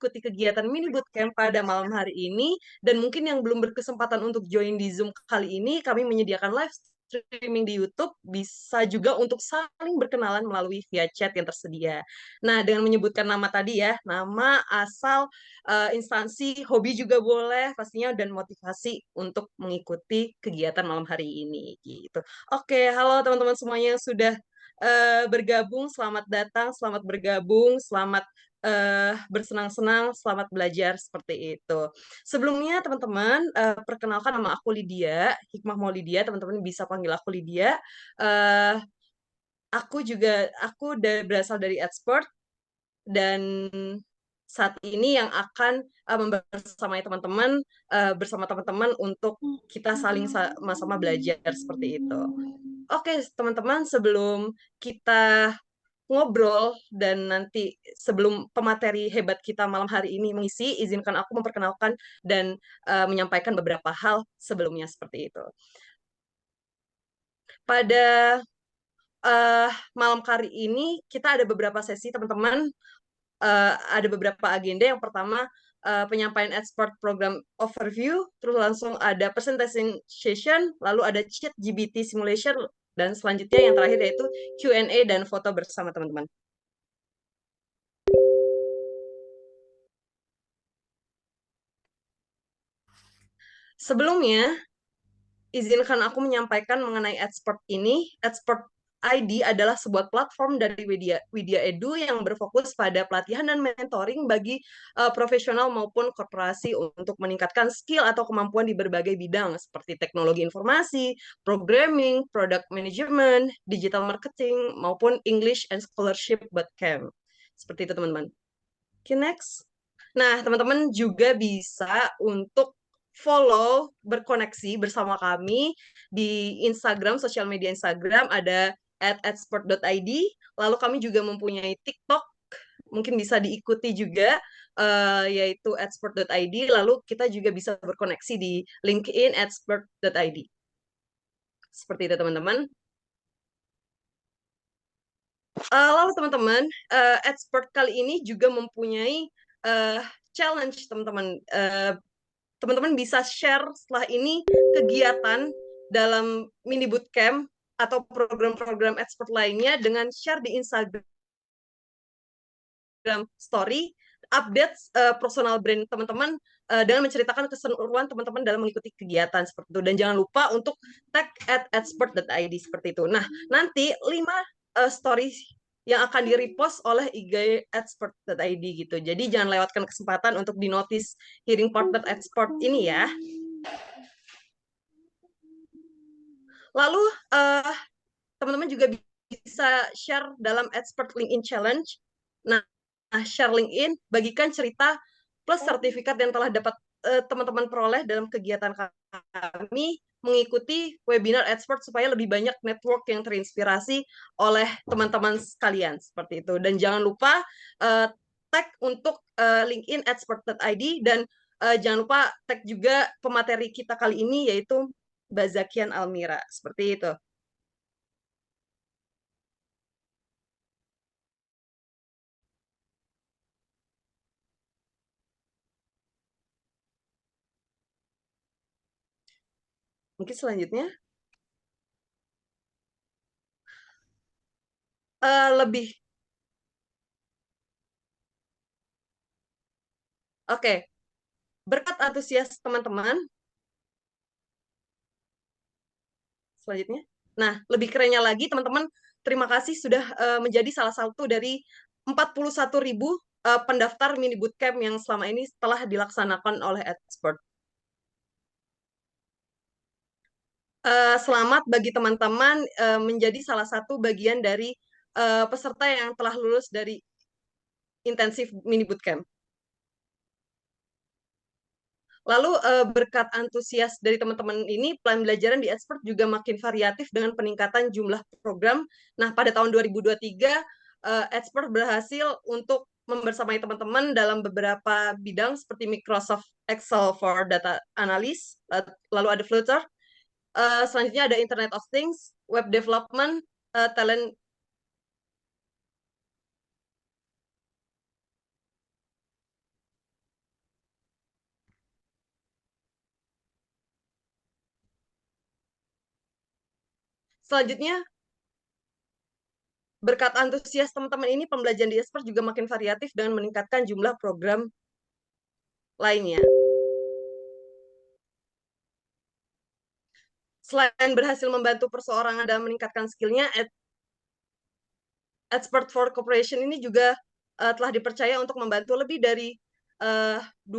mengikuti kegiatan mini bootcamp pada malam hari ini, dan mungkin yang belum berkesempatan untuk join di Zoom kali ini, kami menyediakan live streaming di YouTube, bisa juga untuk saling berkenalan melalui via chat yang tersedia. Nah, dengan menyebutkan nama tadi ya, nama, asal, instansi, hobi juga boleh pastinya, dan motivasi untuk mengikuti kegiatan malam hari ini gitu. Oke, halo teman-teman semuanya yang sudah bergabung, selamat datang, selamat bergabung, selamat bersenang-senang, selamat belajar seperti itu. Sebelumnya teman-teman, perkenalkan nama aku Lydia, Hikmah Maulidia, teman-teman bisa panggil aku Lydia. Eh, aku berasal dari Edsport, dan saat ini yang akan membersamai teman-teman, bersama teman-teman untuk kita saling sama-sama belajar seperti itu. Oke, teman-teman, sebelum kita ngobrol dan nanti sebelum pemateri hebat kita malam hari ini mengisi, izinkan aku memperkenalkan dan menyampaikan beberapa hal sebelumnya seperti itu. Pada malam hari ini kita ada beberapa sesi, teman-teman. Ada beberapa agenda. Yang pertama, penyampaian expert program overview, terus langsung ada presentation session, lalu ada chat GPT simulation, dan selanjutnya yang terakhir yaitu Q&A dan foto bersama teman-teman. Sebelumnya, izinkan aku menyampaikan mengenai Edsport ini. Edsport ID adalah sebuah platform dari Widya Edu yang berfokus pada pelatihan dan mentoring bagi profesional maupun korporasi untuk meningkatkan skill atau kemampuan di berbagai bidang seperti teknologi informasi, programming, product management, digital marketing, maupun English and scholarship bootcamp. Seperti itu, teman-teman. Okay, next. Nah, teman-teman juga bisa untuk follow, berkoneksi bersama kami di Instagram, sosial media Instagram, ada @expert.id. Lalu kami juga mempunyai TikTok, mungkin bisa diikuti juga, yaitu expert.id. Lalu kita juga bisa berkoneksi di LinkedIn expert.id. Seperti itu, teman-teman. Lalu teman-teman, expert kali ini juga mempunyai challenge, teman-teman. Teman-teman bisa share setelah ini kegiatan dalam mini bootcamp atau program-program expert lainnya dengan share di Instagram story, update personal brand teman-teman dengan menceritakan keseruan teman-teman dalam mengikuti kegiatan seperti itu. Dan jangan lupa untuk tag @expert.id seperti itu. Nah, nanti 5 story yang akan di-repost oleh IG expert.id gitu. Jadi jangan lewatkan kesempatan untuk di-notice hearing partner expert ini ya. Lalu teman-teman juga bisa share dalam Expert LinkedIn Challenge. Nah, share LinkedIn, bagikan cerita plus sertifikat yang telah dapat teman-teman peroleh dalam kegiatan kami mengikuti webinar expert supaya lebih banyak network yang terinspirasi oleh teman-teman sekalian seperti itu. Dan jangan lupa tag untuk LinkedIn expert.id, dan jangan lupa tag juga pemateri kita kali ini yaitu Mbak Zakian Almira seperti itu. Mungkin selanjutnya lebih oke. Berkat antusias teman-teman, selanjutnya. Nah, lebih kerennya lagi teman-teman, terima kasih sudah menjadi salah satu dari 41.000 pendaftar mini bootcamp yang selama ini telah dilaksanakan oleh Expert. Selamat bagi teman-teman menjadi salah satu bagian dari peserta yang telah lulus dari intensif mini bootcamp. Lalu berkat antusias dari teman-teman ini, plan belajaran di Expert juga makin variatif dengan peningkatan jumlah program. Nah, pada tahun 2023, Expert berhasil untuk membersamai teman-teman dalam beberapa bidang seperti Microsoft Excel for Data Analysis, lalu ada Flutter, selanjutnya ada Internet of Things, Web Development, Talent Selanjutnya, berkat antusias teman-teman ini, pembelajaran di Expert juga makin variatif dengan meningkatkan jumlah program lainnya. Selain berhasil membantu perseorangan dalam meningkatkan skillnya, Expert for Corporation ini juga telah dipercaya untuk membantu lebih dari 20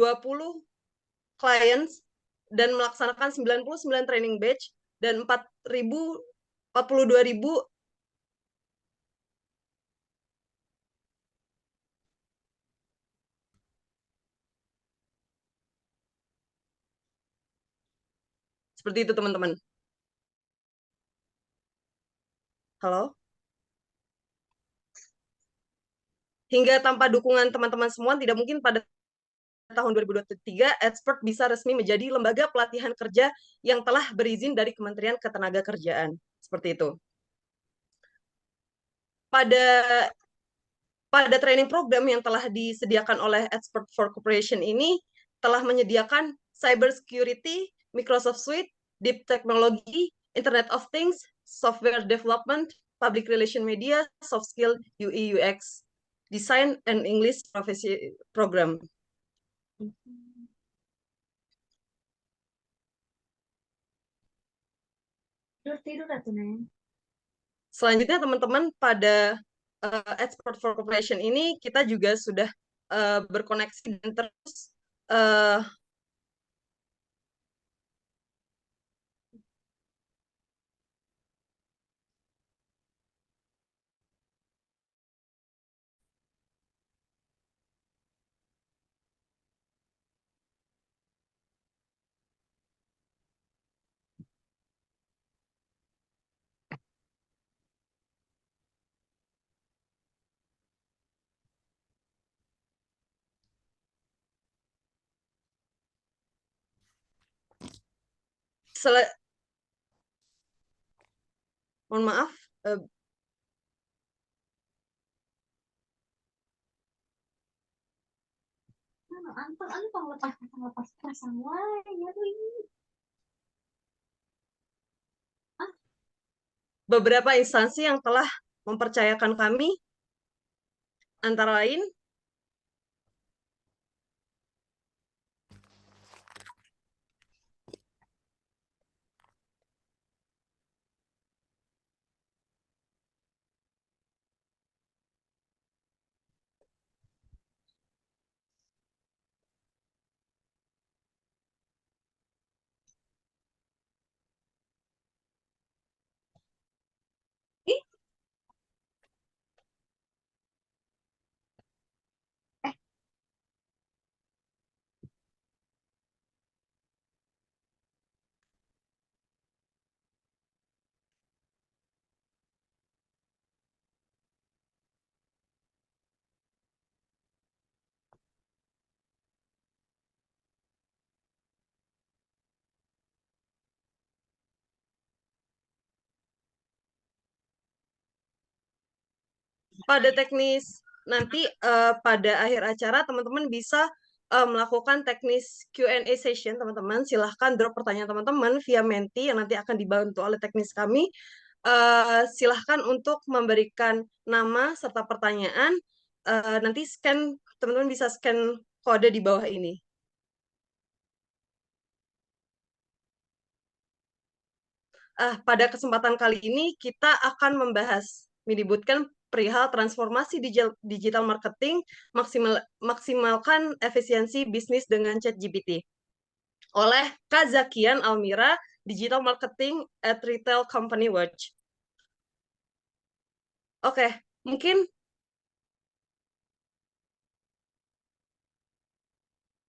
clients dan melaksanakan 99 training batch dan 42.000 seperti itu teman-teman. Halo? Hingga tanpa dukungan teman-teman semua, tidak mungkin pada tahun 2023 Expert bisa resmi menjadi lembaga pelatihan kerja yang telah berizin dari Kementerian Ketenagakerjaan. Seperti itu. Pada training program yang telah disediakan oleh Expert for Corporation ini telah menyediakan cyber security, Microsoft Suite, deep technology, Internet of Things, software development, public relation media, soft skill, UI UX, design and English profesi program. Tidur atau Neng? Selanjutnya teman-teman, pada Expert for Corporation ini kita juga sudah berkoneksi dan terus mohon maaf, Anteng lepas pasang wae ya ini. beberapa instansi yang telah mempercayakan kami, antara lain Ih, eh, pada teknis nanti pada akhir acara teman-teman bisa melakukan teknis Q&A session teman-teman. Silahkan drop pertanyaan teman-teman via Menti yang nanti akan dibantu oleh teknis kami. Silahkan untuk memberikan nama serta pertanyaan. Nanti scan, teman-teman bisa scan kode di bawah ini. Pada kesempatan kali ini kita akan membahas mini bootcamp perihal transformasi digital marketing, maksimalkan efisiensi bisnis dengan ChatGPT oleh Kak Zakian Almira, Digital Marketing at Retail Company Watch. Oke, mungkin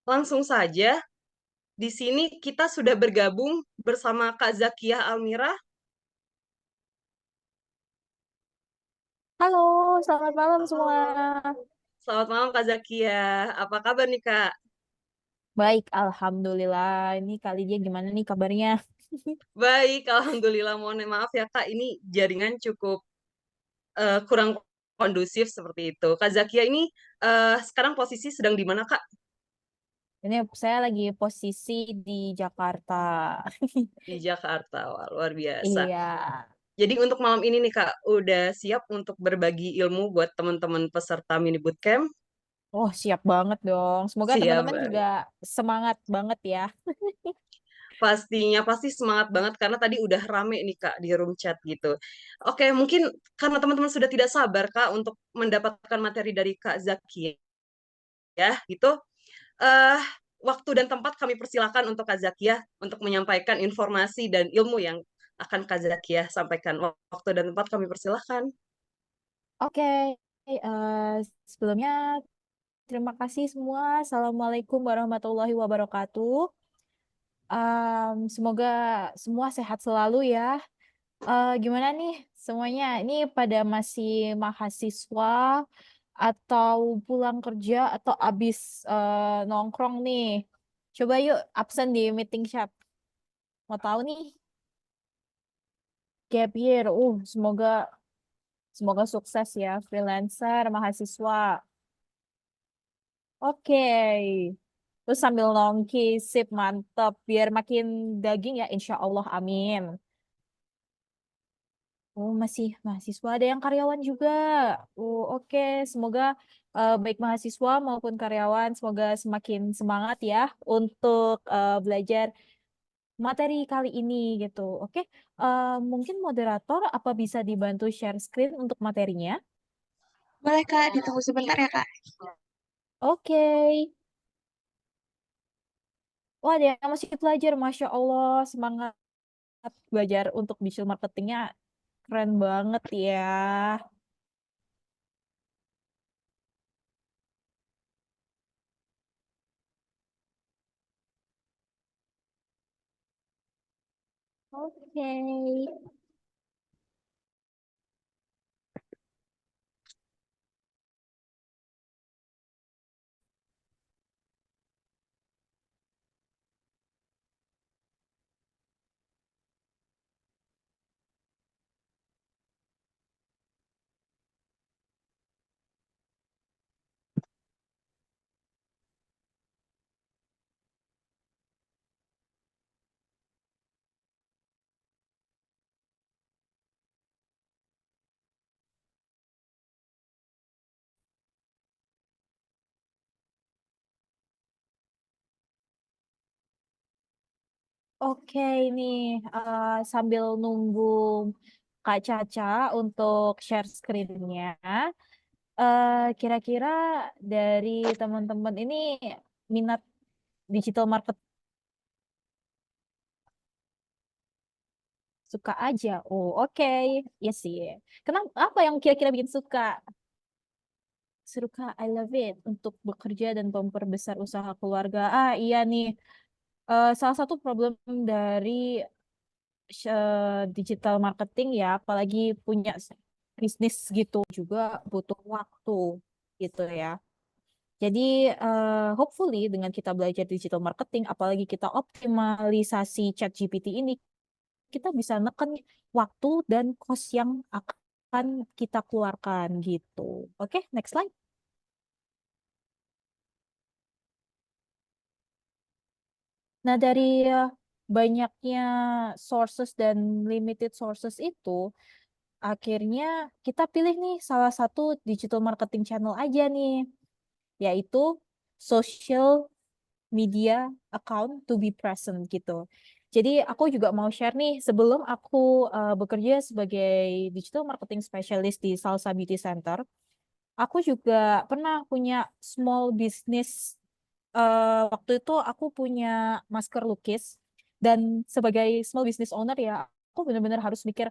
langsung saja. Di sini kita sudah bergabung bersama Kak Zakiah Almira. Halo, selamat malam semua. Halo. Selamat malam Kak Zakiah. Apa kabar nih Kak? Baik, alhamdulillah. Ini kali dia gimana nih kabarnya? Baik, Alhamdulillah. Mohon maaf ya Kak, ini jaringan cukup kurang kondusif seperti itu. Kak Zakia ini sekarang posisi sedang di mana Kak? Ini saya lagi posisi di Jakarta. Di Jakarta. Wah, luar biasa. Iya. Jadi untuk malam ini nih Kak, udah siap untuk berbagi ilmu buat teman-teman peserta mini bootcamp? Oh, siap banget dong. Semoga Siap teman-teman juga banget. semangat banget ya. Pastinya pasti semangat banget karena tadi udah rame nih Kak di room chat gitu. Oke, mungkin karena teman-teman sudah tidak sabar Kak untuk mendapatkan materi dari Kak Zakia ya gitu. eh Waktu dan tempat kami persilakan untuk Kak Zakia untuk menyampaikan informasi dan ilmu yang akan Kak Zakia sampaikan. Waktu dan tempat kami persilakan. Oke, sebelumnya terima kasih semua. Assalamualaikum warahmatullahi wabarakatuh. Semoga semua sehat selalu ya. Gimana nih semuanya? Ini pada masih mahasiswa atau pulang kerja atau abis nongkrong nih? Coba yuk absen di meeting chat. Mau tahu nih gap year. Semoga semoga sukses ya freelancer mahasiswa. Oke. Terus sambil nongki, sip mantep. Biar makin daging ya, insya Allah, amin. Oh, masih mahasiswa, ada yang karyawan juga. Oh, oke. Semoga baik mahasiswa maupun karyawan, semoga semakin semangat ya untuk belajar materi kali ini gitu. Oke. Mungkin moderator apa bisa dibantu share screen untuk materinya? Boleh Kak, ditunggu sebentar ya Kak. Oke. Wah, ada yang masih belajar, Masya Allah, semangat belajar untuk digital marketingnya keren banget ya. Oke. Oke, ini sambil nunggu Kak Caca untuk share screen-nya, kira-kira dari teman-teman ini minat digital market suka aja. Oh, oke. Ya sih. Kenapa? Apa yang kira-kira bikin suka? Suka, I love it. Untuk bekerja dan memperbesar usaha keluarga. Iya nih. Salah satu problem dari digital marketing ya, apalagi punya bisnis gitu juga butuh waktu gitu ya. Jadi hopefully dengan kita belajar digital marketing, apalagi kita optimalisasi ChatGPT ini, kita bisa neken waktu dan cost yang akan kita keluarkan gitu. Oke, next slide. Nah, dari banyaknya sources dan limited sources itu, akhirnya kita pilih nih salah satu digital marketing channel aja nih, yaitu social media account to be present gitu. Jadi aku juga mau share nih, sebelum aku bekerja sebagai digital marketing specialist di Salsa Beauty Center, aku juga pernah punya small business. Waktu itu aku punya masker lukis, dan sebagai small business owner ya, aku benar-benar harus mikir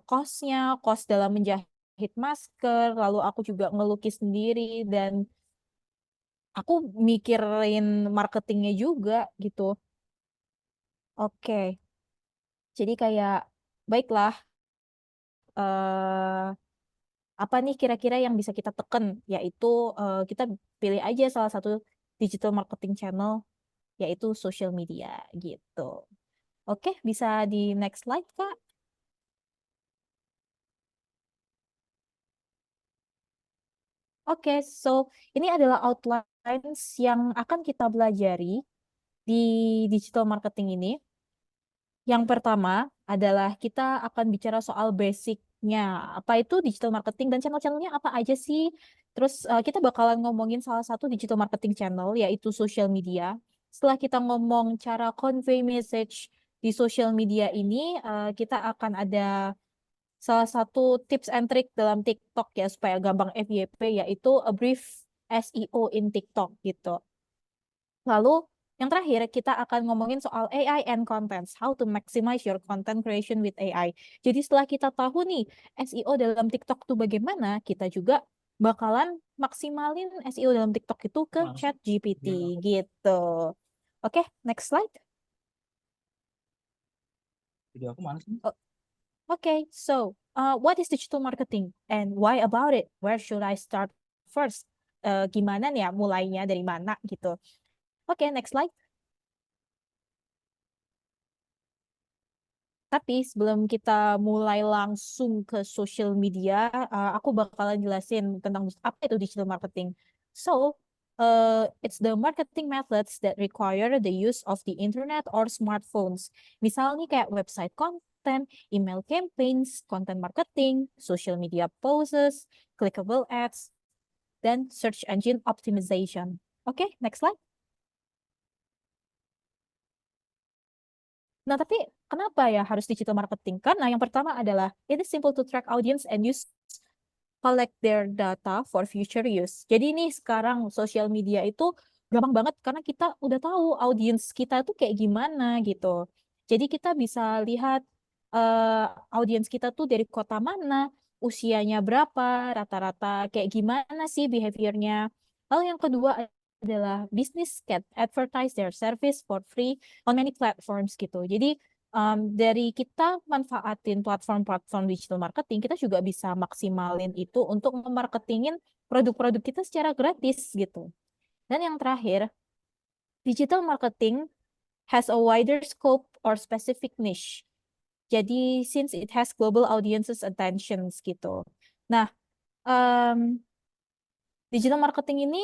cost-nya, cost dalam menjahit masker, lalu aku juga ngelukis sendiri, dan aku mikirin marketingnya juga gitu. Oke, jadi kayak baiklah, eh apa nih kira-kira yang bisa kita teken, yaitu kita pilih aja salah satu digital marketing channel, yaitu social media gitu. Oke, bisa di next slide, Kak. Oke, so ini adalah outlines yang akan kita pelajari di digital marketing ini. Yang pertama adalah kita akan bicara soal basicnya. Apa itu digital marketing dan channel-channelnya apa aja sih? Terus kita bakalan ngomongin salah satu digital marketing channel yaitu social media. Setelah kita ngomong cara convey message di social media ini, kita akan ada salah satu tips and trick dalam TikTok ya supaya gampang FYP yaitu a brief SEO in TikTok gitu. Lalu yang terakhir kita akan ngomongin soal AI and contents, how to maximize your content creation with AI. Jadi setelah kita tahu nih SEO dalam TikTok itu bagaimana, kita juga bakalan maksimalin SEO dalam TikTok itu ke ChatGPT gitu. Oke, next slide. Video aku mana sih? Okay, so what is digital marketing and why about it? Where should I start first? Gimana nih ya mulainya dari mana gitu? Oke, next slide. Tapi sebelum kita mulai langsung ke social media, aku bakalan jelasin tentang apa itu digital marketing. So, it's the marketing methods that require the use of the internet or smartphones. Misalnya kayak website content, email campaigns, content marketing, social media posts, clickable ads, dan search engine optimization. Oke, next slide. Nah, tapi kenapa ya harus digital marketing? Karena yang pertama adalah it is simple to track audience and use collect their data for future use. Jadi ini sekarang sosial media itu gampang banget karena kita udah tahu audiens kita tuh kayak gimana gitu. Jadi kita bisa lihat audiens kita tuh dari kota mana, usianya berapa, rata-rata kayak gimana sih behaviornya. Lalu yang kedua adalah business can advertise their service for free on many platforms gitu. Jadi dari kita manfaatin platform-platform digital marketing, kita juga bisa maksimalin itu untuk memarketingin produk-produk kita secara gratis gitu. Dan yang terakhir, digital marketing has a wider scope or specific niche. Jadi since it has global audiences attentions gitu. Nah, digital marketing ini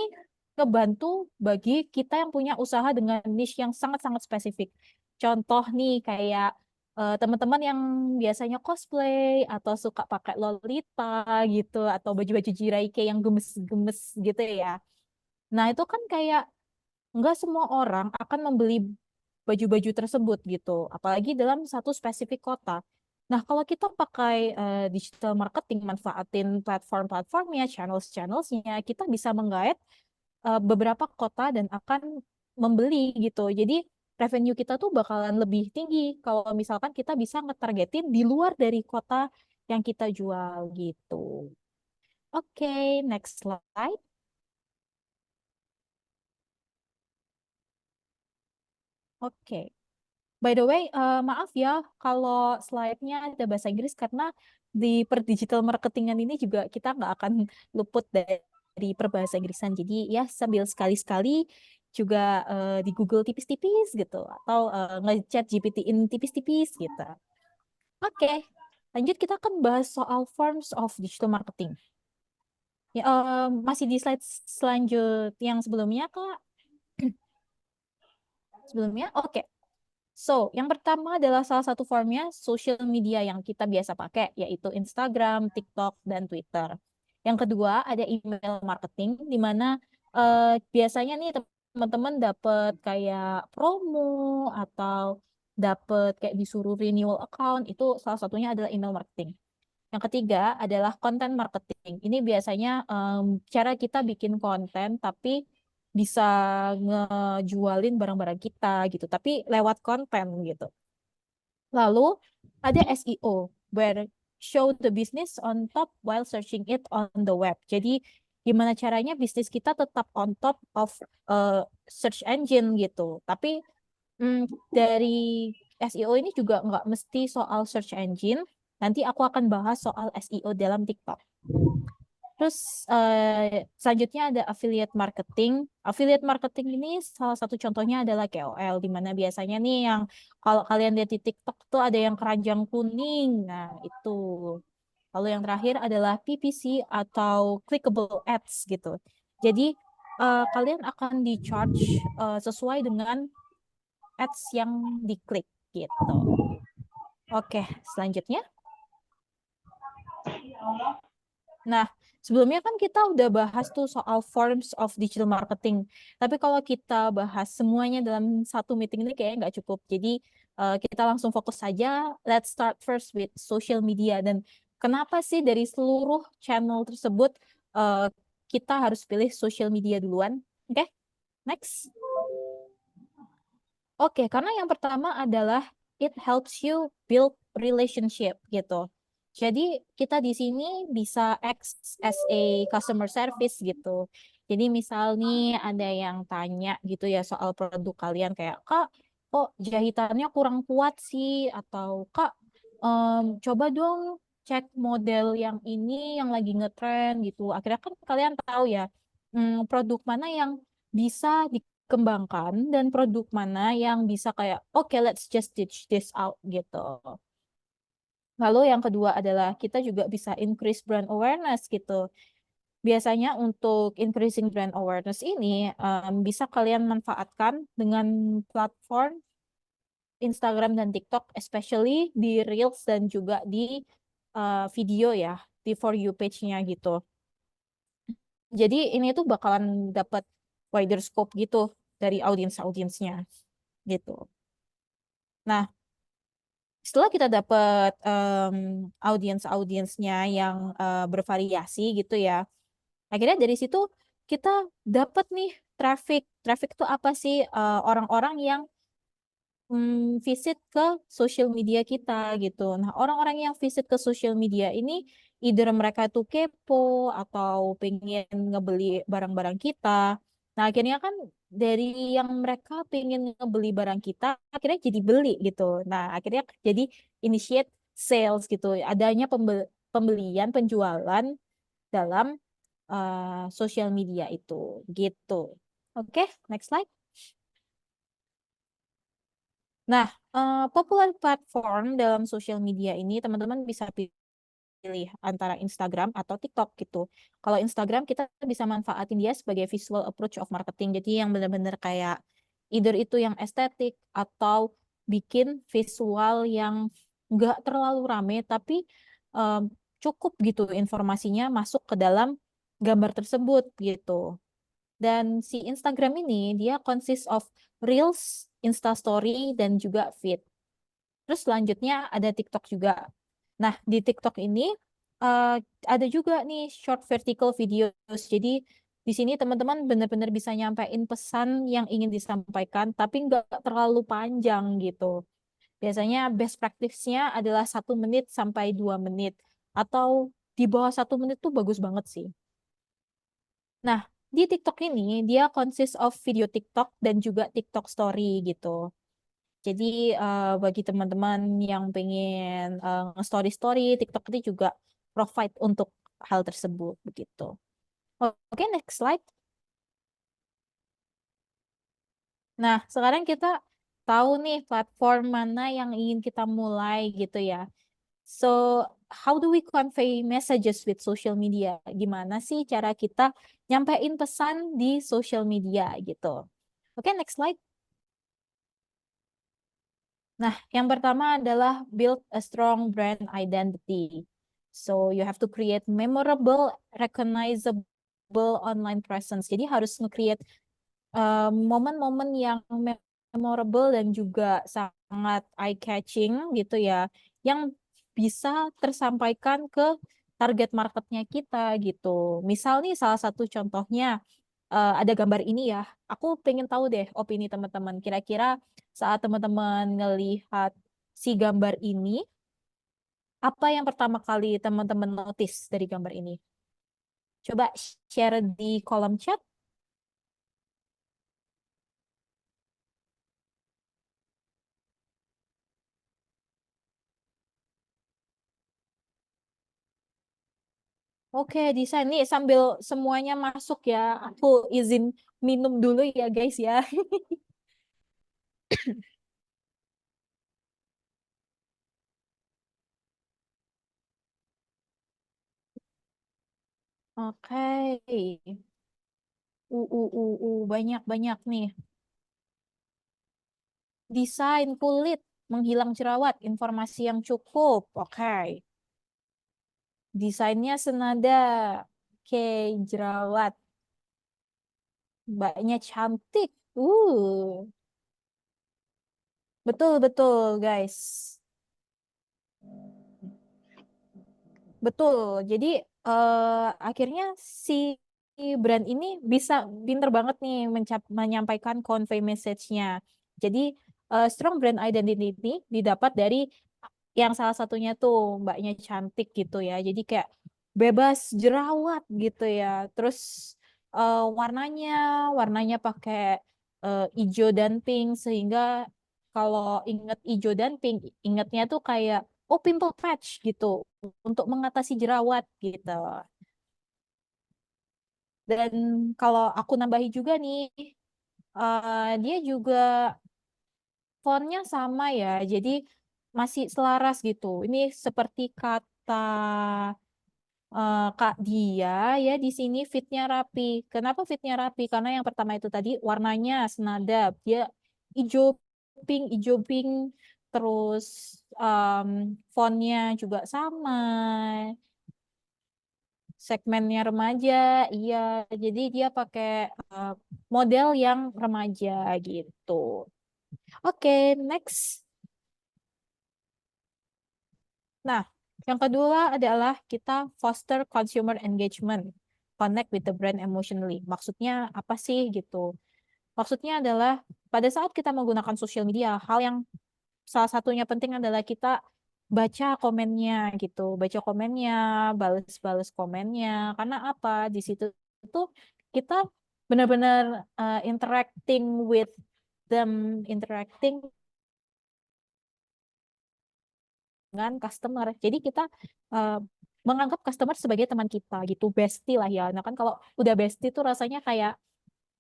ngebantu bagi kita yang punya usaha dengan niche yang sangat-sangat spesifik. Contoh nih kayak teman-teman yang biasanya cosplay atau suka pakai lolita gitu atau baju-baju jiraike yang gemes-gemes gitu ya. Nah, itu kan kayak nggak semua orang akan membeli baju-baju tersebut gitu, apalagi dalam satu spesifik kota. Nah, kalau kita pakai digital marketing, manfaatin platform-platformnya, channels-channelsnya, kita bisa menggait beberapa kota dan akan membeli gitu. Jadi revenue kita tuh bakalan lebih tinggi kalau misalkan kita bisa ngetargetin di luar dari kota yang kita jual gitu. Oke, next slide. Oke. By the way, maaf ya kalau slide-nya ada bahasa Inggris karena di per digital marketingan ini juga kita nggak akan luput dari perbahasa Inggrisan. Jadi ya sambil sekali-sekali juga di Google tipis-tipis gitu atau nge-chat GPT-in tipis-tipis gitu. Oke, lanjut kita akan bahas soal forms of digital marketing. Ya, masih di slide selanjut yang sebelumnya, Kak? Sebelumnya? Oke. So, yang pertama adalah salah satu formnya social media yang kita biasa pakai, yaitu Instagram, TikTok, dan Twitter. Yang kedua ada email marketing, di mana biasanya nih teman-teman dapat kayak promo atau dapat kayak disuruh renewal account, itu salah satunya adalah email marketing. Yang ketiga adalah content marketing. Ini biasanya cara kita bikin konten, tapi bisa ngejualin barang-barang kita gitu, tapi lewat konten gitu. Lalu ada SEO, where show the business on top while searching it on the web. Jadi gimana caranya bisnis kita tetap on top of search engine gitu. Tapi dari SEO ini juga nggak mesti soal search engine. Nanti aku akan bahas soal SEO dalam TikTok. Terus selanjutnya ada affiliate marketing. Affiliate marketing ini salah satu contohnya adalah KOL, di mana biasanya nih yang kalau kalian lihat di TikTok tuh ada yang keranjang kuning. Nah, itu. Lalu yang terakhir adalah PPC atau clickable ads gitu. Jadi kalian akan di-charge sesuai dengan ads yang diklik gitu. Oke, selanjutnya. Nah, sebelumnya kan kita udah bahas tuh soal forms of digital marketing. Tapi kalau kita bahas semuanya dalam satu meeting ini kayaknya nggak cukup. Jadi kita langsung fokus saja. Let's start first with social media. Dan kenapa sih dari seluruh channel tersebut uh, kita harus pilih social media duluan? Oke, next. Oke, karena yang pertama adalah it helps you build relationship gitu. Jadi kita di sini bisa act as a customer service gitu. Jadi misal nih ada yang tanya gitu ya soal produk kalian kayak Kak, kok jahitannya kurang kuat sih? Atau Kak, coba dong cek model yang ini yang lagi ngetren gitu. Akhirnya kan kalian tahu ya produk mana yang bisa dikembangkan dan produk mana yang bisa kayak oke, let's just ditch this out gitu. Lalu yang kedua adalah kita juga bisa increase brand awareness gitu. Biasanya untuk increasing brand awareness ini bisa kalian manfaatkan dengan platform Instagram dan TikTok, especially di Reels dan juga di video ya, di For You page-nya gitu. Jadi ini tuh bakalan dapat wider scope gitu dari audiensnya gitu. Nah, setelah kita dapat audiensnya yang bervariasi gitu ya, akhirnya dari situ kita dapat nih traffic. Traffic itu apa sih? Orang-orang yang visit ke social media kita gitu. Nah, orang-orang yang visit ke social media ini, either mereka tuh kepo atau pengen ngebeli barang-barang kita. Nah, akhirnya kan dari yang mereka pengen ngebeli barang kita, akhirnya jadi beli gitu. Nah, akhirnya jadi initiate sales gitu. Adanya pembelian, penjualan dalam social media itu gitu. Oke, next slide. Nah, popular platform dalam sosial media ini teman-teman bisa pilih antara Instagram atau TikTok gitu. Kalau Instagram kita bisa manfaatin dia sebagai visual approach of marketing. Jadi yang benar-benar kayak either itu yang estetik atau bikin visual yang nggak terlalu rame tapi em, cukup gitu informasinya masuk ke dalam gambar tersebut gitu. Dan si Instagram ini dia consist of Reels, Instastory, dan juga feed. Terus selanjutnya ada TikTok juga. Nah, di TikTok ini eh, ada juga nih short vertical videos. Jadi di sini teman-teman benar-benar bisa nyampein pesan yang ingin disampaikan, tapi nggak terlalu panjang gitu. Biasanya best practice-nya adalah 1 menit sampai 2 menit. Atau di bawah 1 menit tuh bagus banget sih. Nah, di TikTok ini dia consist of video TikTok dan juga TikTok Story gitu. Jadi bagi teman-teman yang pengen nge-story-story, TikTok itu juga provide untuk hal tersebut begitu. Oke, next slide. Nah, sekarang kita tahu nih platform mana yang ingin kita mulai gitu ya. So, how do we convey messages with social media? Gimana sih cara kita nyampein pesan di social media gitu? Oke, next slide. Nah, yang pertama adalah build a strong brand identity. So, you have to create memorable, recognizable online presence. Jadi harus nge-create momen-momen yang memorable dan juga sangat eye-catching gitu ya, yang bisa tersampaikan ke target marketnya kita gitu. Misal nih salah satu contohnya ada gambar ini ya. Aku pengen tahu deh opini teman-teman. Kira-kira saat teman-teman ngelihat si gambar ini, apa yang pertama kali teman-teman notice dari gambar ini? Coba share di kolom chat. Oke, desain nih sambil semuanya masuk ya. Aku izin minum dulu ya guys ya. Oke. Banyak banyak nih. Desain kulit. menghilang jerawat, informasi yang cukup. Oke. Desainnya senada. Oke, jerawat. Mbaknya cantik. Betul, guys. Betul. Jadi akhirnya si brand ini bisa pinter banget nih menyampaikan convey message-nya. Jadi strong brand identity didapat dari yang salah satunya tuh mbaknya cantik gitu ya. Jadi kayak bebas jerawat gitu ya. Terus warnanya pakai hijau dan pink sehingga kalau inget hijau dan pink ingetnya tuh kayak oh pimple patch gitu untuk mengatasi jerawat gitu. Dan kalau aku nambahi juga nih, dia juga fontnya sama ya, jadi masih selaras gitu. Ini seperti kata Kak Dia ya di sini fitnya rapi. Kenapa fitnya rapi? Karena yang pertama itu tadi warnanya senada, dia hijau pink, terus um, fontnya juga sama. Segmennya remaja, iya. Jadi dia pakai model yang remaja gitu. Oke, next. Nah, yang kedua adalah kita foster consumer engagement, connect with the brand emotionally. Maksudnya apa sih gitu? Maksudnya adalah pada saat kita menggunakan sosial media, hal yang salah satunya penting adalah kita baca komennya gitu, baca komennya, balas-balas komennya. Karena apa? Di situ tuh kita benar-benar interacting with them, interacting dengan customer. Jadi kita uh, menganggap customer sebagai teman kita gitu, bestie lah ya. Nah kan kalau udah bestie tuh rasanya kayak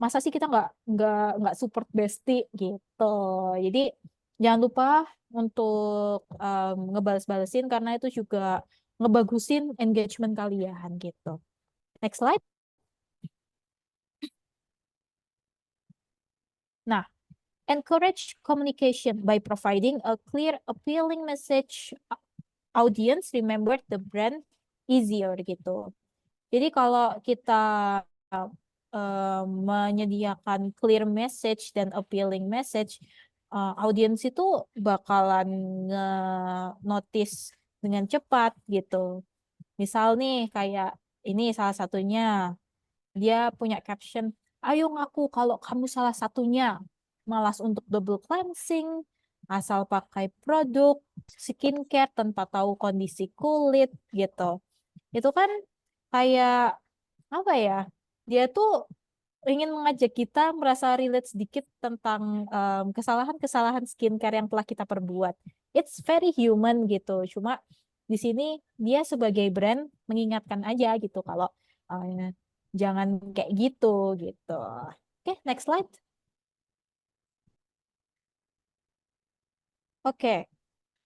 masa sih kita nggak support bestie gitu. Jadi jangan lupa untuk ngebales-balesin karena itu juga ngebagusin engagement kalian gitu. Next slide. Nah, encourage communication by providing a clear, appealing message. Audience remember the brand easier gitu. Jadi kalau kita menyediakan clear message dan appealing message, audiens itu bakalan nge-notice dengan cepat gitu. Misal nih kayak ini salah satunya dia punya caption, ayo ngaku kalau kamu salah satunya. Malas untuk double cleansing, asal pakai produk skincare tanpa tahu kondisi kulit gitu. Itu kan kayak apa ya? Dia tuh ingin mengajak kita merasa relate sedikit tentang kesalahan-kesalahan skincare yang telah kita perbuat. It's very human gitu. Cuma di sini dia sebagai brand mengingatkan aja gitu kalau jangan kayak gitu gitu. Oke, next slide. Oke,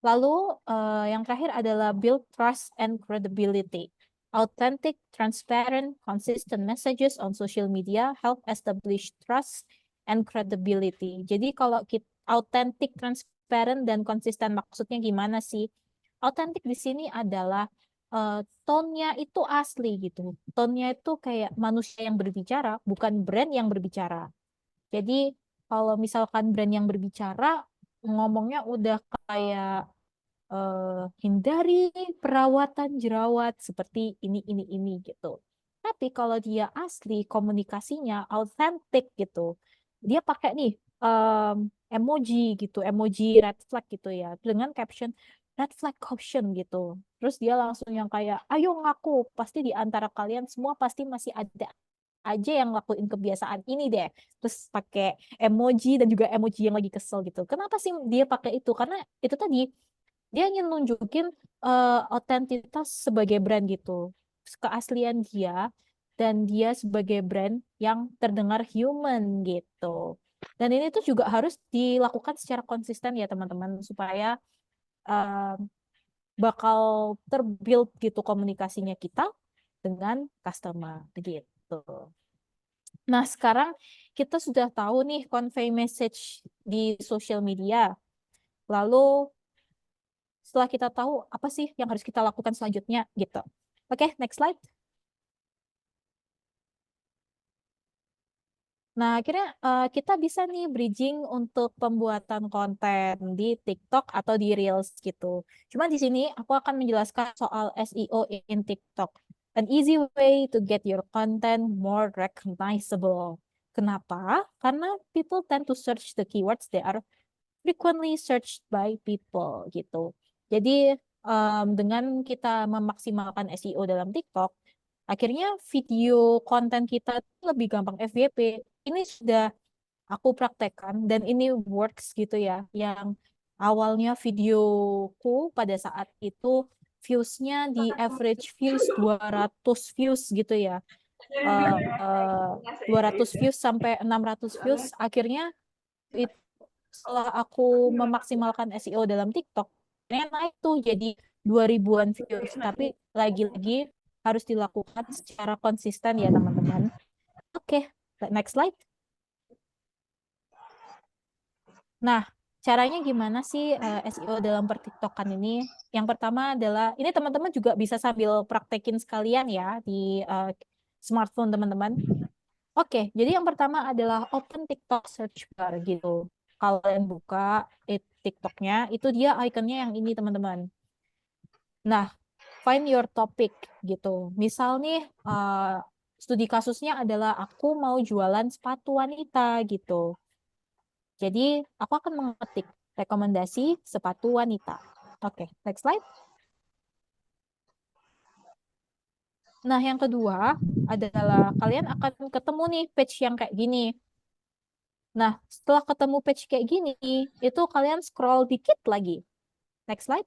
lalu yang terakhir adalah build trust and credibility. Authentic, transparent, consistent messages on social media help establish trust and credibility. Jadi kalau kita authentic, transparent, dan konsisten maksudnya gimana sih? Authentic di sini adalah tone-nya itu asli gitu. Tone-nya itu kayak manusia yang berbicara, bukan brand yang berbicara. Jadi kalau misalkan brand yang berbicara, ngomongnya udah kayak hindari perawatan jerawat seperti ini gitu. Tapi kalau dia asli komunikasinya autentik gitu, dia pakai nih emoji gitu, emoji red flag gitu ya, dengan caption red flag caution gitu. Terus dia langsung yang kayak, ayo ngaku, pasti di antara kalian semua pasti masih ada aja yang lakuin kebiasaan ini deh. Terus pakai emoji dan juga emoji yang lagi kesel gitu. Kenapa sih dia pakai itu? Karena itu tadi dia ingin nunjukin otentitas sebagai brand gitu, keaslian dia dan dia sebagai brand yang terdengar human gitu. Dan ini tuh juga harus dilakukan secara konsisten ya teman-teman supaya eh, bakal terbuild gitu komunikasinya kita dengan customer gitu. Nah, sekarang kita sudah tahu nih convey message di social media. Lalu setelah kita tahu apa sih yang harus kita lakukan selanjutnya gitu. Oke, next slide. Nah, akhirnya kita bisa nih bridging untuk pembuatan konten di TikTok atau di Reels gitu. Cuma di sini aku akan menjelaskan soal SEO in TikTok. An easy way to get your content more recognizable. Kenapa? Karena people tend to search the keywords they are frequently searched by people gitu. Jadi dengan kita memaksimalkan SEO dalam TikTok, akhirnya video konten kita lebih gampang FYP. Ini sudah aku praktekkan dan ini works gitu ya. Yang awalnya videoku pada saat itu viewsnya di average views 200 views gitu ya. 200 views sampai 600 views. Akhirnya setelah aku memaksimalkan SEO dalam TikTok, ini naik tuh jadi 2000-an views. Tapi lagi-lagi harus dilakukan secara konsisten ya teman-teman. Oke, next slide. Nah, caranya gimana sih SEO dalam pertiktokan ini? Yang pertama adalah, ini teman-teman juga bisa sambil praktekin sekalian ya di smartphone teman-teman. Oke, jadi yang pertama adalah open TikTok search bar gitu. Kalau kalian buka TikToknya, itu dia ikonnya yang ini teman-teman. Nah, find your topic gitu. Misal nih, studi kasusnya adalah aku mau jualan sepatu wanita gitu. Jadi, aku akan mengetik rekomendasi sepatu wanita. Oke, next slide. Nah, yang kedua adalah kalian akan ketemu nih page yang kayak gini. Nah, setelah ketemu page kayak gini, itu kalian scroll dikit lagi. Next slide.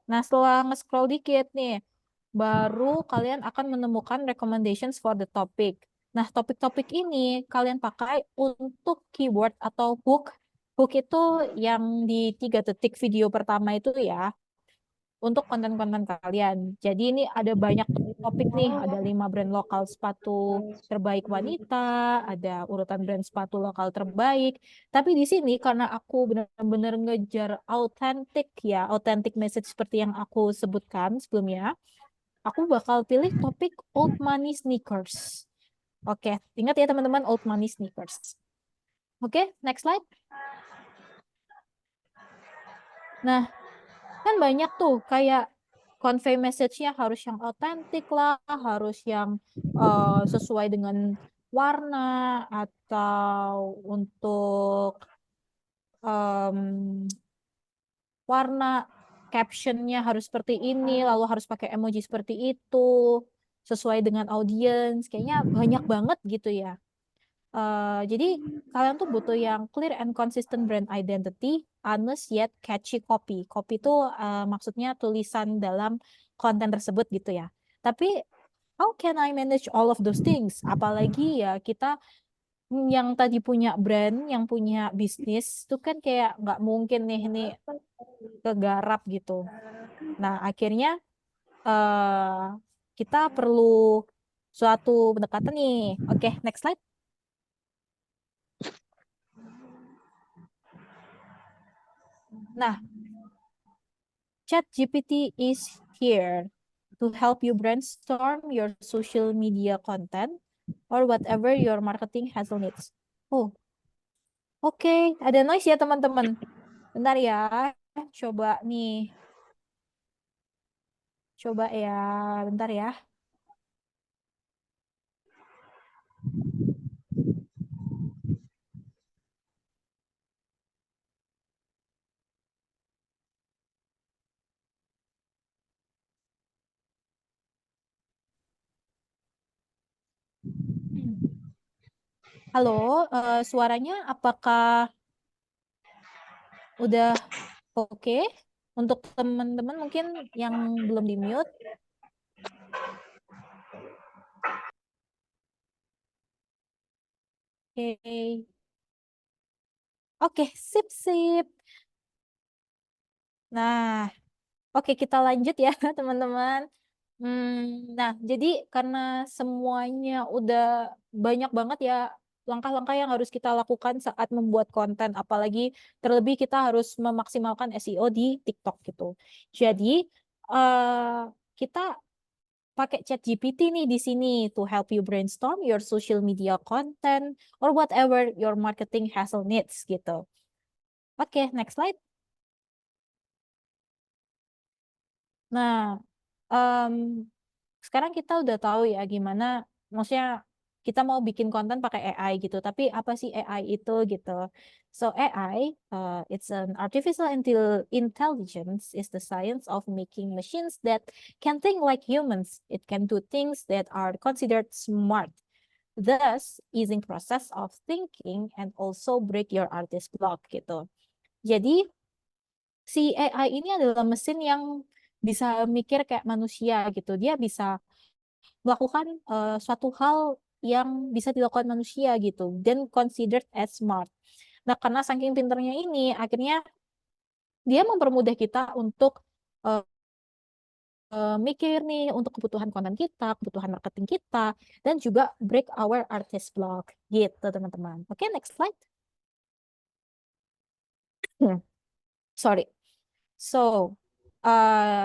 Nah, setelah nge-scroll dikit nih, baru kalian akan menemukan recommendations for the topic. Nah, topik-topik ini kalian pakai untuk keyword atau hook. Hook itu yang di 3 detik video pertama itu ya, untuk konten-konten kalian. Jadi ini ada banyak topik nih, ada 5 brand lokal sepatu terbaik wanita, ada urutan brand sepatu lokal terbaik. Tapi di sini karena aku benar-benar ngejar authentic ya, authentic message seperti yang aku sebutkan sebelumnya, aku bakal pilih topik old money sneakers. Oke, ingat ya teman-teman, old money sneakers. Oke, next slide. Nah, kan banyak tuh kayak convey message-nya harus yang otentik lah, harus yang sesuai dengan warna atau untuk um, warna captionnya harus seperti ini, lalu harus pakai emoji seperti itu, sesuai dengan audiens. Kayaknya banyak banget gitu ya. Jadi kalian tuh butuh yang clear and consistent brand identity, honest yet catchy copy. Copy itu maksudnya tulisan dalam konten tersebut gitu ya. Tapi how can I manage all of those things? Apalagi ya kita yang tadi punya brand, yang punya bisnis, itu kan kayak nggak mungkin nih kegarap gitu. Nah akhirnya uh, kita perlu suatu pendekatan nih. Oke, next slide. Nah, ChatGPT is here to help you brainstorm your social media content or whatever your marketing hassle needs. Oh, oke. Ada noise ya teman-teman. Bentar ya. Coba nih. Coba ya. Bentar ya. Halo, suaranya apakah udah oke? Untuk teman-teman mungkin yang belum di-mute. Oke. Oke, sip-sip. Nah, oke kita lanjut ya teman-teman. Nah, jadi karena semuanya udah banyak banget ya langkah-langkah yang harus kita lakukan saat membuat konten, apalagi terlebih kita harus memaksimalkan SEO di TikTok gitu. Jadi kita pakai ChatGPT nih di sini to help you brainstorm your social media content or whatever your marketing hassle needs gitu. Oke, next slide. Nah, em, sekarang kita udah tahu ya gimana, maksudnya kita mau bikin konten pakai AI gitu. Tapi apa sih AI itu gitu? So AI, it's an artificial intelligence, is the science of making machines that can think like humans. It can do things that are considered smart, thus easing process of thinking and also break your artist block gitu. Jadi si AI ini adalah mesin yang bisa mikir kayak manusia gitu. Dia bisa melakukan suatu hal yang bisa dilakukan manusia gitu dan considered as smart. Nah, karena saking pinternya ini, akhirnya dia mempermudah kita untuk eh, mikir nih untuk kebutuhan konten kita, kebutuhan marketing kita, dan juga break our artist block gitu, teman-teman. Oke, next slide. Sorry. So,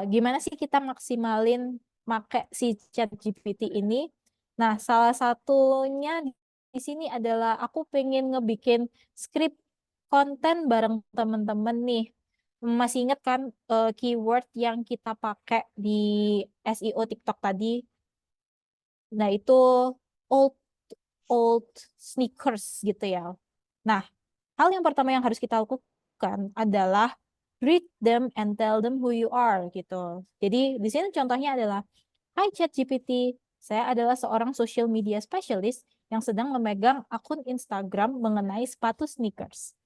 gimana sih kita maksimalin make si ChatGPT ini? Nah, salah satunya di sini adalah aku pengen ngebikin skrip konten bareng temen-temen nih. Masih ingat kan keyword yang kita pakai di SEO TikTok tadi? Nah, itu old old sneakers gitu ya. Nah, hal yang pertama yang harus kita lakukan adalah read them and tell them who you are gitu. Jadi di sini contohnya adalah, Hi ChatGPT, saya adalah seorang social media specialist yang sedang memegang akun Instagram mengenai sepatu sneakers.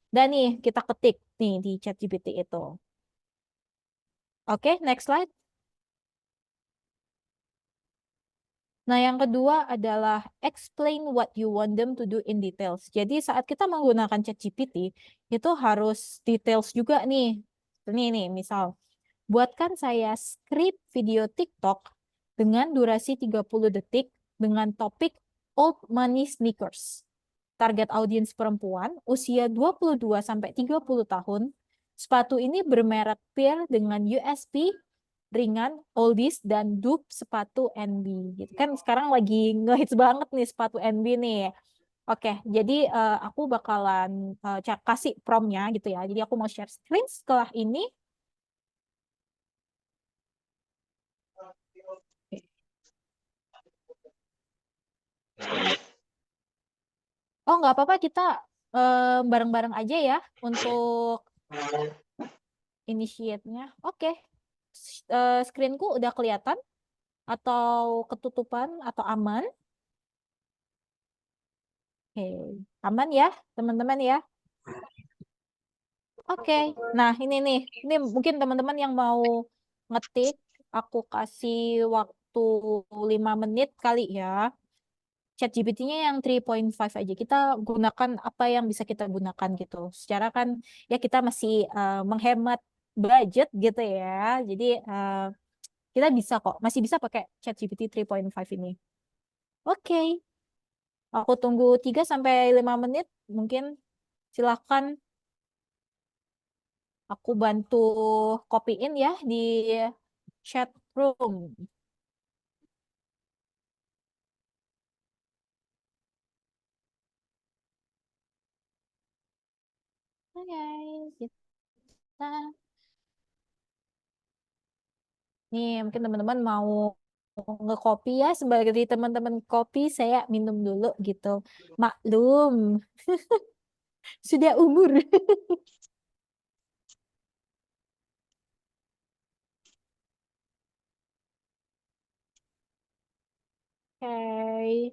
Dan nih kita ketik nih di ChatGPT itu. Oke, next slide. Nah, yang kedua adalah explain what you want them to do in details. Jadi saat kita menggunakan ChatGPT, itu harus details juga nih. Ini nih, misal, buatkan saya skrip video TikTok dengan durasi 30 detik dengan topik old money sneakers. Target audiens perempuan usia 22 sampai 30 tahun. Sepatu ini bermerek Pear dengan USP ringan, oldies, dan dupe sepatu NB. Gitu kan sekarang lagi ngehits banget nih sepatu NB nih. Oke, jadi aku bakalan kasih promnya gitu ya. Jadi aku mau share screen setelah ini. Oh, nggak apa-apa, kita bareng-bareng aja ya untuk initiate-nya. Oke, screenku udah kelihatan atau ketutupan atau aman? Oke, aman ya teman-teman ya. Oke, nah ini nih, ini mungkin teman-teman yang mau ngetik, aku kasih waktu 5 menit kali ya. ChatGPT-nya yang 3.5 aja. Kita gunakan apa yang bisa kita gunakan gitu. Secara kan ya kita masih menghemat budget gitu ya. Jadi kita bisa kok, masih bisa pakai ChatGPT 3.5 ini. Oke, aku tunggu 3 sampai 5 menit. Mungkin silahkan aku bantu copyin ya di chat room. Oke, kita nih mungkin teman-teman mau nge-copy ya, sebagai teman-teman kopi saya minum dulu gitu. Maklum, sudah umur. Oke.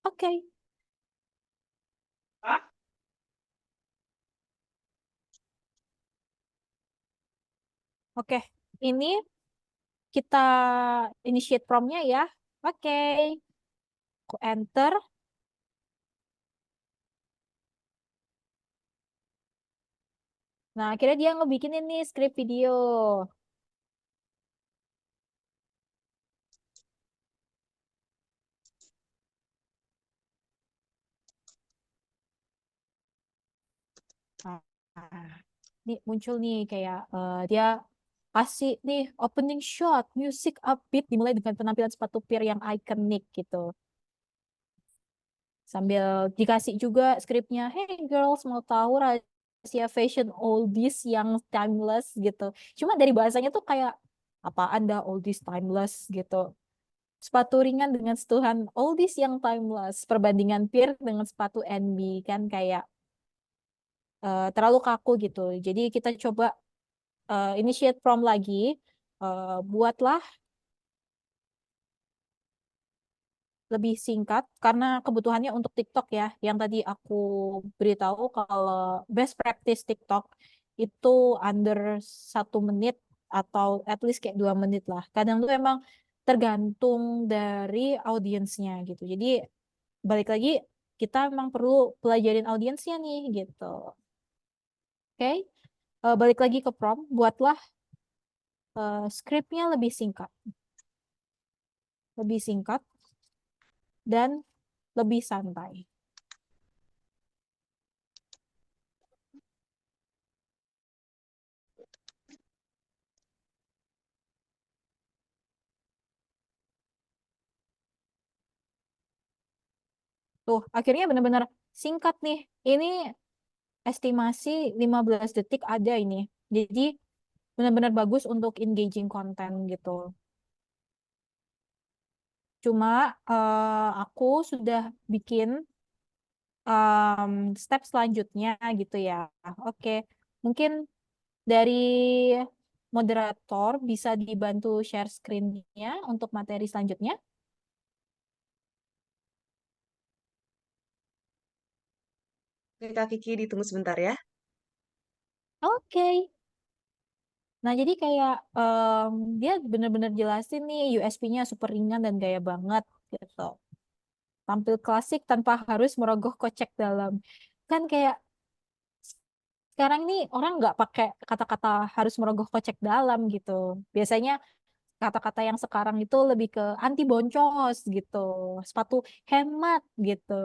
Oke. Oke. Ini kita initiate prompt-nya ya. Oke. Aku enter. Nah, akhirnya dia ngebikin ini script video. nih muncul nih kayak dia kasih nih opening shot, music upbeat dimulai dengan penampilan sepatu pir yang ikonik gitu. Sambil dikasih juga skripnya, hey girls mau tahu rahasia fashion oldies yang timeless gitu. Cuma dari bahasanya tuh kayak apa anda oldies timeless gitu. Sepatu ringan dengan sentuhan oldies yang timeless. Perbandingan pir dengan sepatu NB kan kayak terlalu kaku gitu. Jadi kita coba initiate from lagi. Buatlah lebih singkat karena kebutuhannya untuk TikTok ya. Yang tadi aku beritahu kalau best practice TikTok itu under 1 menit atau at least kayak 2 menit lah. Kadang tuh emang tergantung dari audiensnya gitu. Jadi balik lagi kita emang perlu pelajarin audiensnya nih gitu. Oke, balik lagi ke prompt, buatlah skripnya lebih singkat dan lebih santai. Tuh, akhirnya benar-benar singkat nih. Ini estimasi 15 detik ada ini. Jadi benar-benar bagus untuk engaging konten gitu. Cuma aku sudah bikin step selanjutnya gitu ya. Oke, mungkin dari moderator bisa dibantu share screen-nya untuk materi selanjutnya. Oke, Kak Kiki, ditunggu sebentar ya. Oke. Nah, jadi kayak dia benar-benar jelasin nih USP-nya super ringan dan gaya banget gitu. Tampil klasik tanpa harus merogoh kocek dalam. Kan kayak sekarang ini orang nggak pakai kata-kata harus merogoh kocek dalam gitu. Biasanya kata-kata yang sekarang itu lebih ke anti boncos gitu. Sepatu hemat gitu.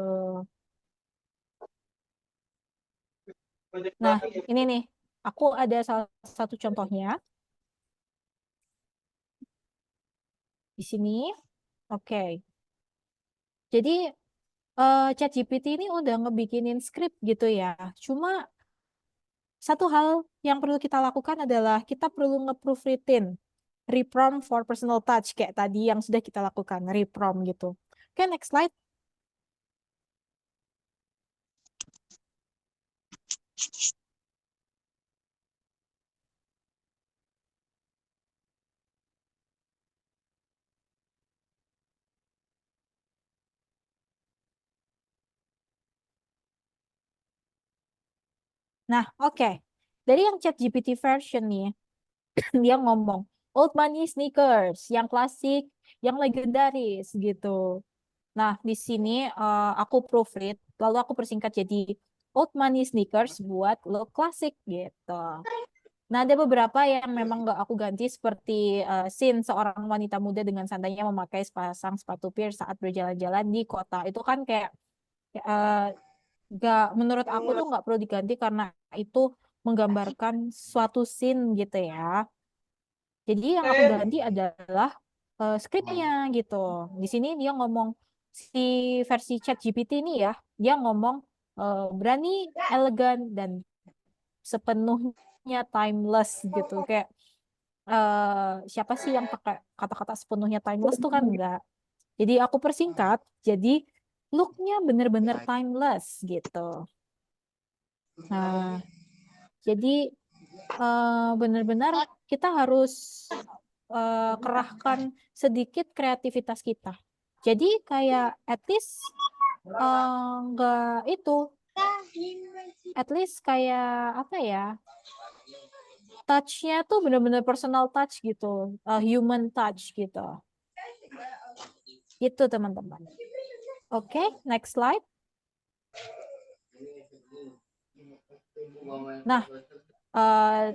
Nah, ini nih. Aku ada salah satu contohnya di sini. Oke. Jadi ChatGPT ini udah ngebikinin skrip gitu ya. Cuma satu hal yang perlu kita lakukan adalah kita perlu nge-proofreadin reprompt for personal touch kayak tadi yang sudah kita lakukan, reprompt gitu. Oke, next slide. Nah, oke. Dari yang ChatGPT version nih, dia ngomong old money sneakers, yang klasik, yang legendaris gitu. Nah, di sini aku proofread, lalu aku persingkat jadi old money sneakers buat lo klasik gitu. Nah, ada beberapa yang memang nggak aku ganti seperti scene seorang wanita muda dengan santainya memakai sepasang sepatu pir saat berjalan-jalan di kota. Itu kan kayak eh, nggak, menurut aku tuh nggak perlu diganti karena itu menggambarkan suatu scene gitu ya. Jadi yang aku ganti adalah skripnya gitu. Di sini dia ngomong si versi ChatGPT ini ya, dia ngomong berani, elegan dan sepenuhnya timeless gitu. Kayak siapa sih yang pakai kata-kata sepenuhnya timeless tuh kan enggak. Jadi aku persingkat, jadi looknya bener-bener timeless gitu. Nah, jadi benar-benar kita harus kerahkan sedikit kreativitas kita. Jadi kayak at least nggak itu, at least kayak apa ya, touch-nya tuh benar-benar personal touch gitu, human touch gitu. Itu teman-teman. Oke, next slide. Nah,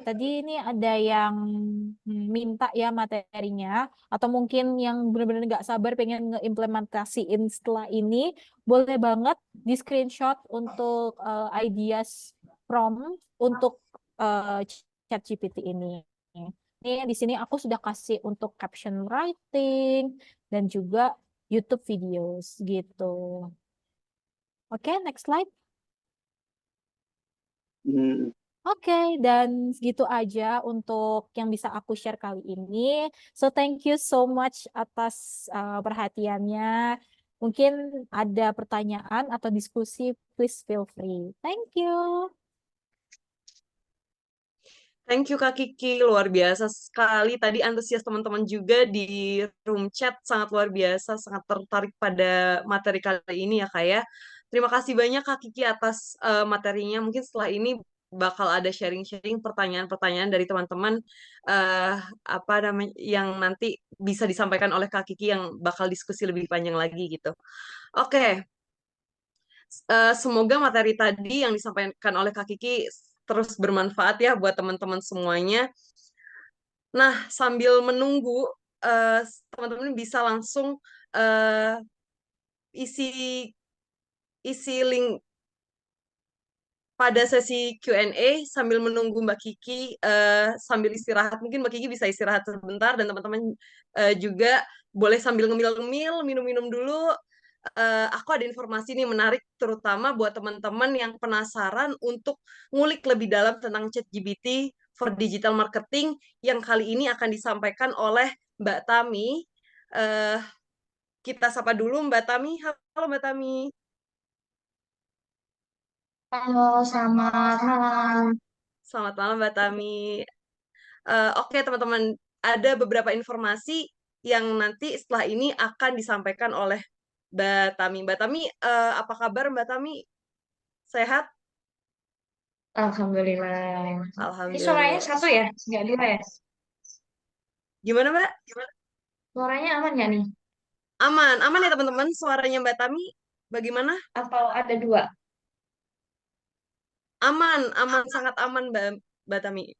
tadi ini ada yang minta ya materinya, atau mungkin yang benar-benar nggak sabar pengen ngeimplementasiin setelah ini, boleh banget di screenshot untuk ideas prompt untuk ChatGPT ini. Ini di sini aku sudah kasih untuk caption writing dan juga YouTube videos gitu. Oke, next slide. Hmm. Oke, dan segitu aja untuk yang bisa aku share kali ini. So thank you so much atas perhatiannya. Mungkin ada pertanyaan atau diskusi, please feel free. Thank you. Thank you Kak Kiki, luar biasa sekali. Tadi antusias teman-teman juga di room chat sangat luar biasa, sangat tertarik pada materi kali ini ya Kak ya. Terima kasih banyak Kak Kiki atas materinya. Mungkin setelah ini bakal ada sharing-sharing pertanyaan-pertanyaan dari teman-teman apa namanya yang nanti bisa disampaikan oleh Kak Kiki yang bakal diskusi lebih panjang lagi gitu. Oke, semoga materi tadi yang disampaikan oleh Kak Kiki terus bermanfaat ya buat teman-teman semuanya. Nah, sambil menunggu, eh, teman-teman bisa langsung eh, isi isi link pada sesi Q&A sambil menunggu Mbak Kiki sambil istirahat. Mungkin Mbak Kiki bisa istirahat sebentar dan teman-teman juga boleh sambil ngemil-ngemil, minum-minum dulu. Aku ada informasi nih menarik terutama buat teman-teman yang penasaran untuk ngulik lebih dalam tentang ChatGPT for digital marketing yang kali ini akan disampaikan oleh Mbak Tami. Eh, kita sapa dulu Mbak Tami. Halo Mbak Tami. Halo, selamat malam. Selamat malam Mbak Tami. Oke teman-teman, ada beberapa informasi yang nanti setelah ini akan disampaikan oleh Mbak Tami. Mbak Tami, apa kabar Mbak Tami? Sehat? Alhamdulillah. Ini suaranya Alhamdulillah. satu ya? Nggak dua ya? Gimana Mbak? Suaranya aman nggak nih? Aman, aman ya teman-teman. Suaranya Mbak Tami bagaimana? Atau ada dua? Aman, aman, sangat aman Mbak Tami.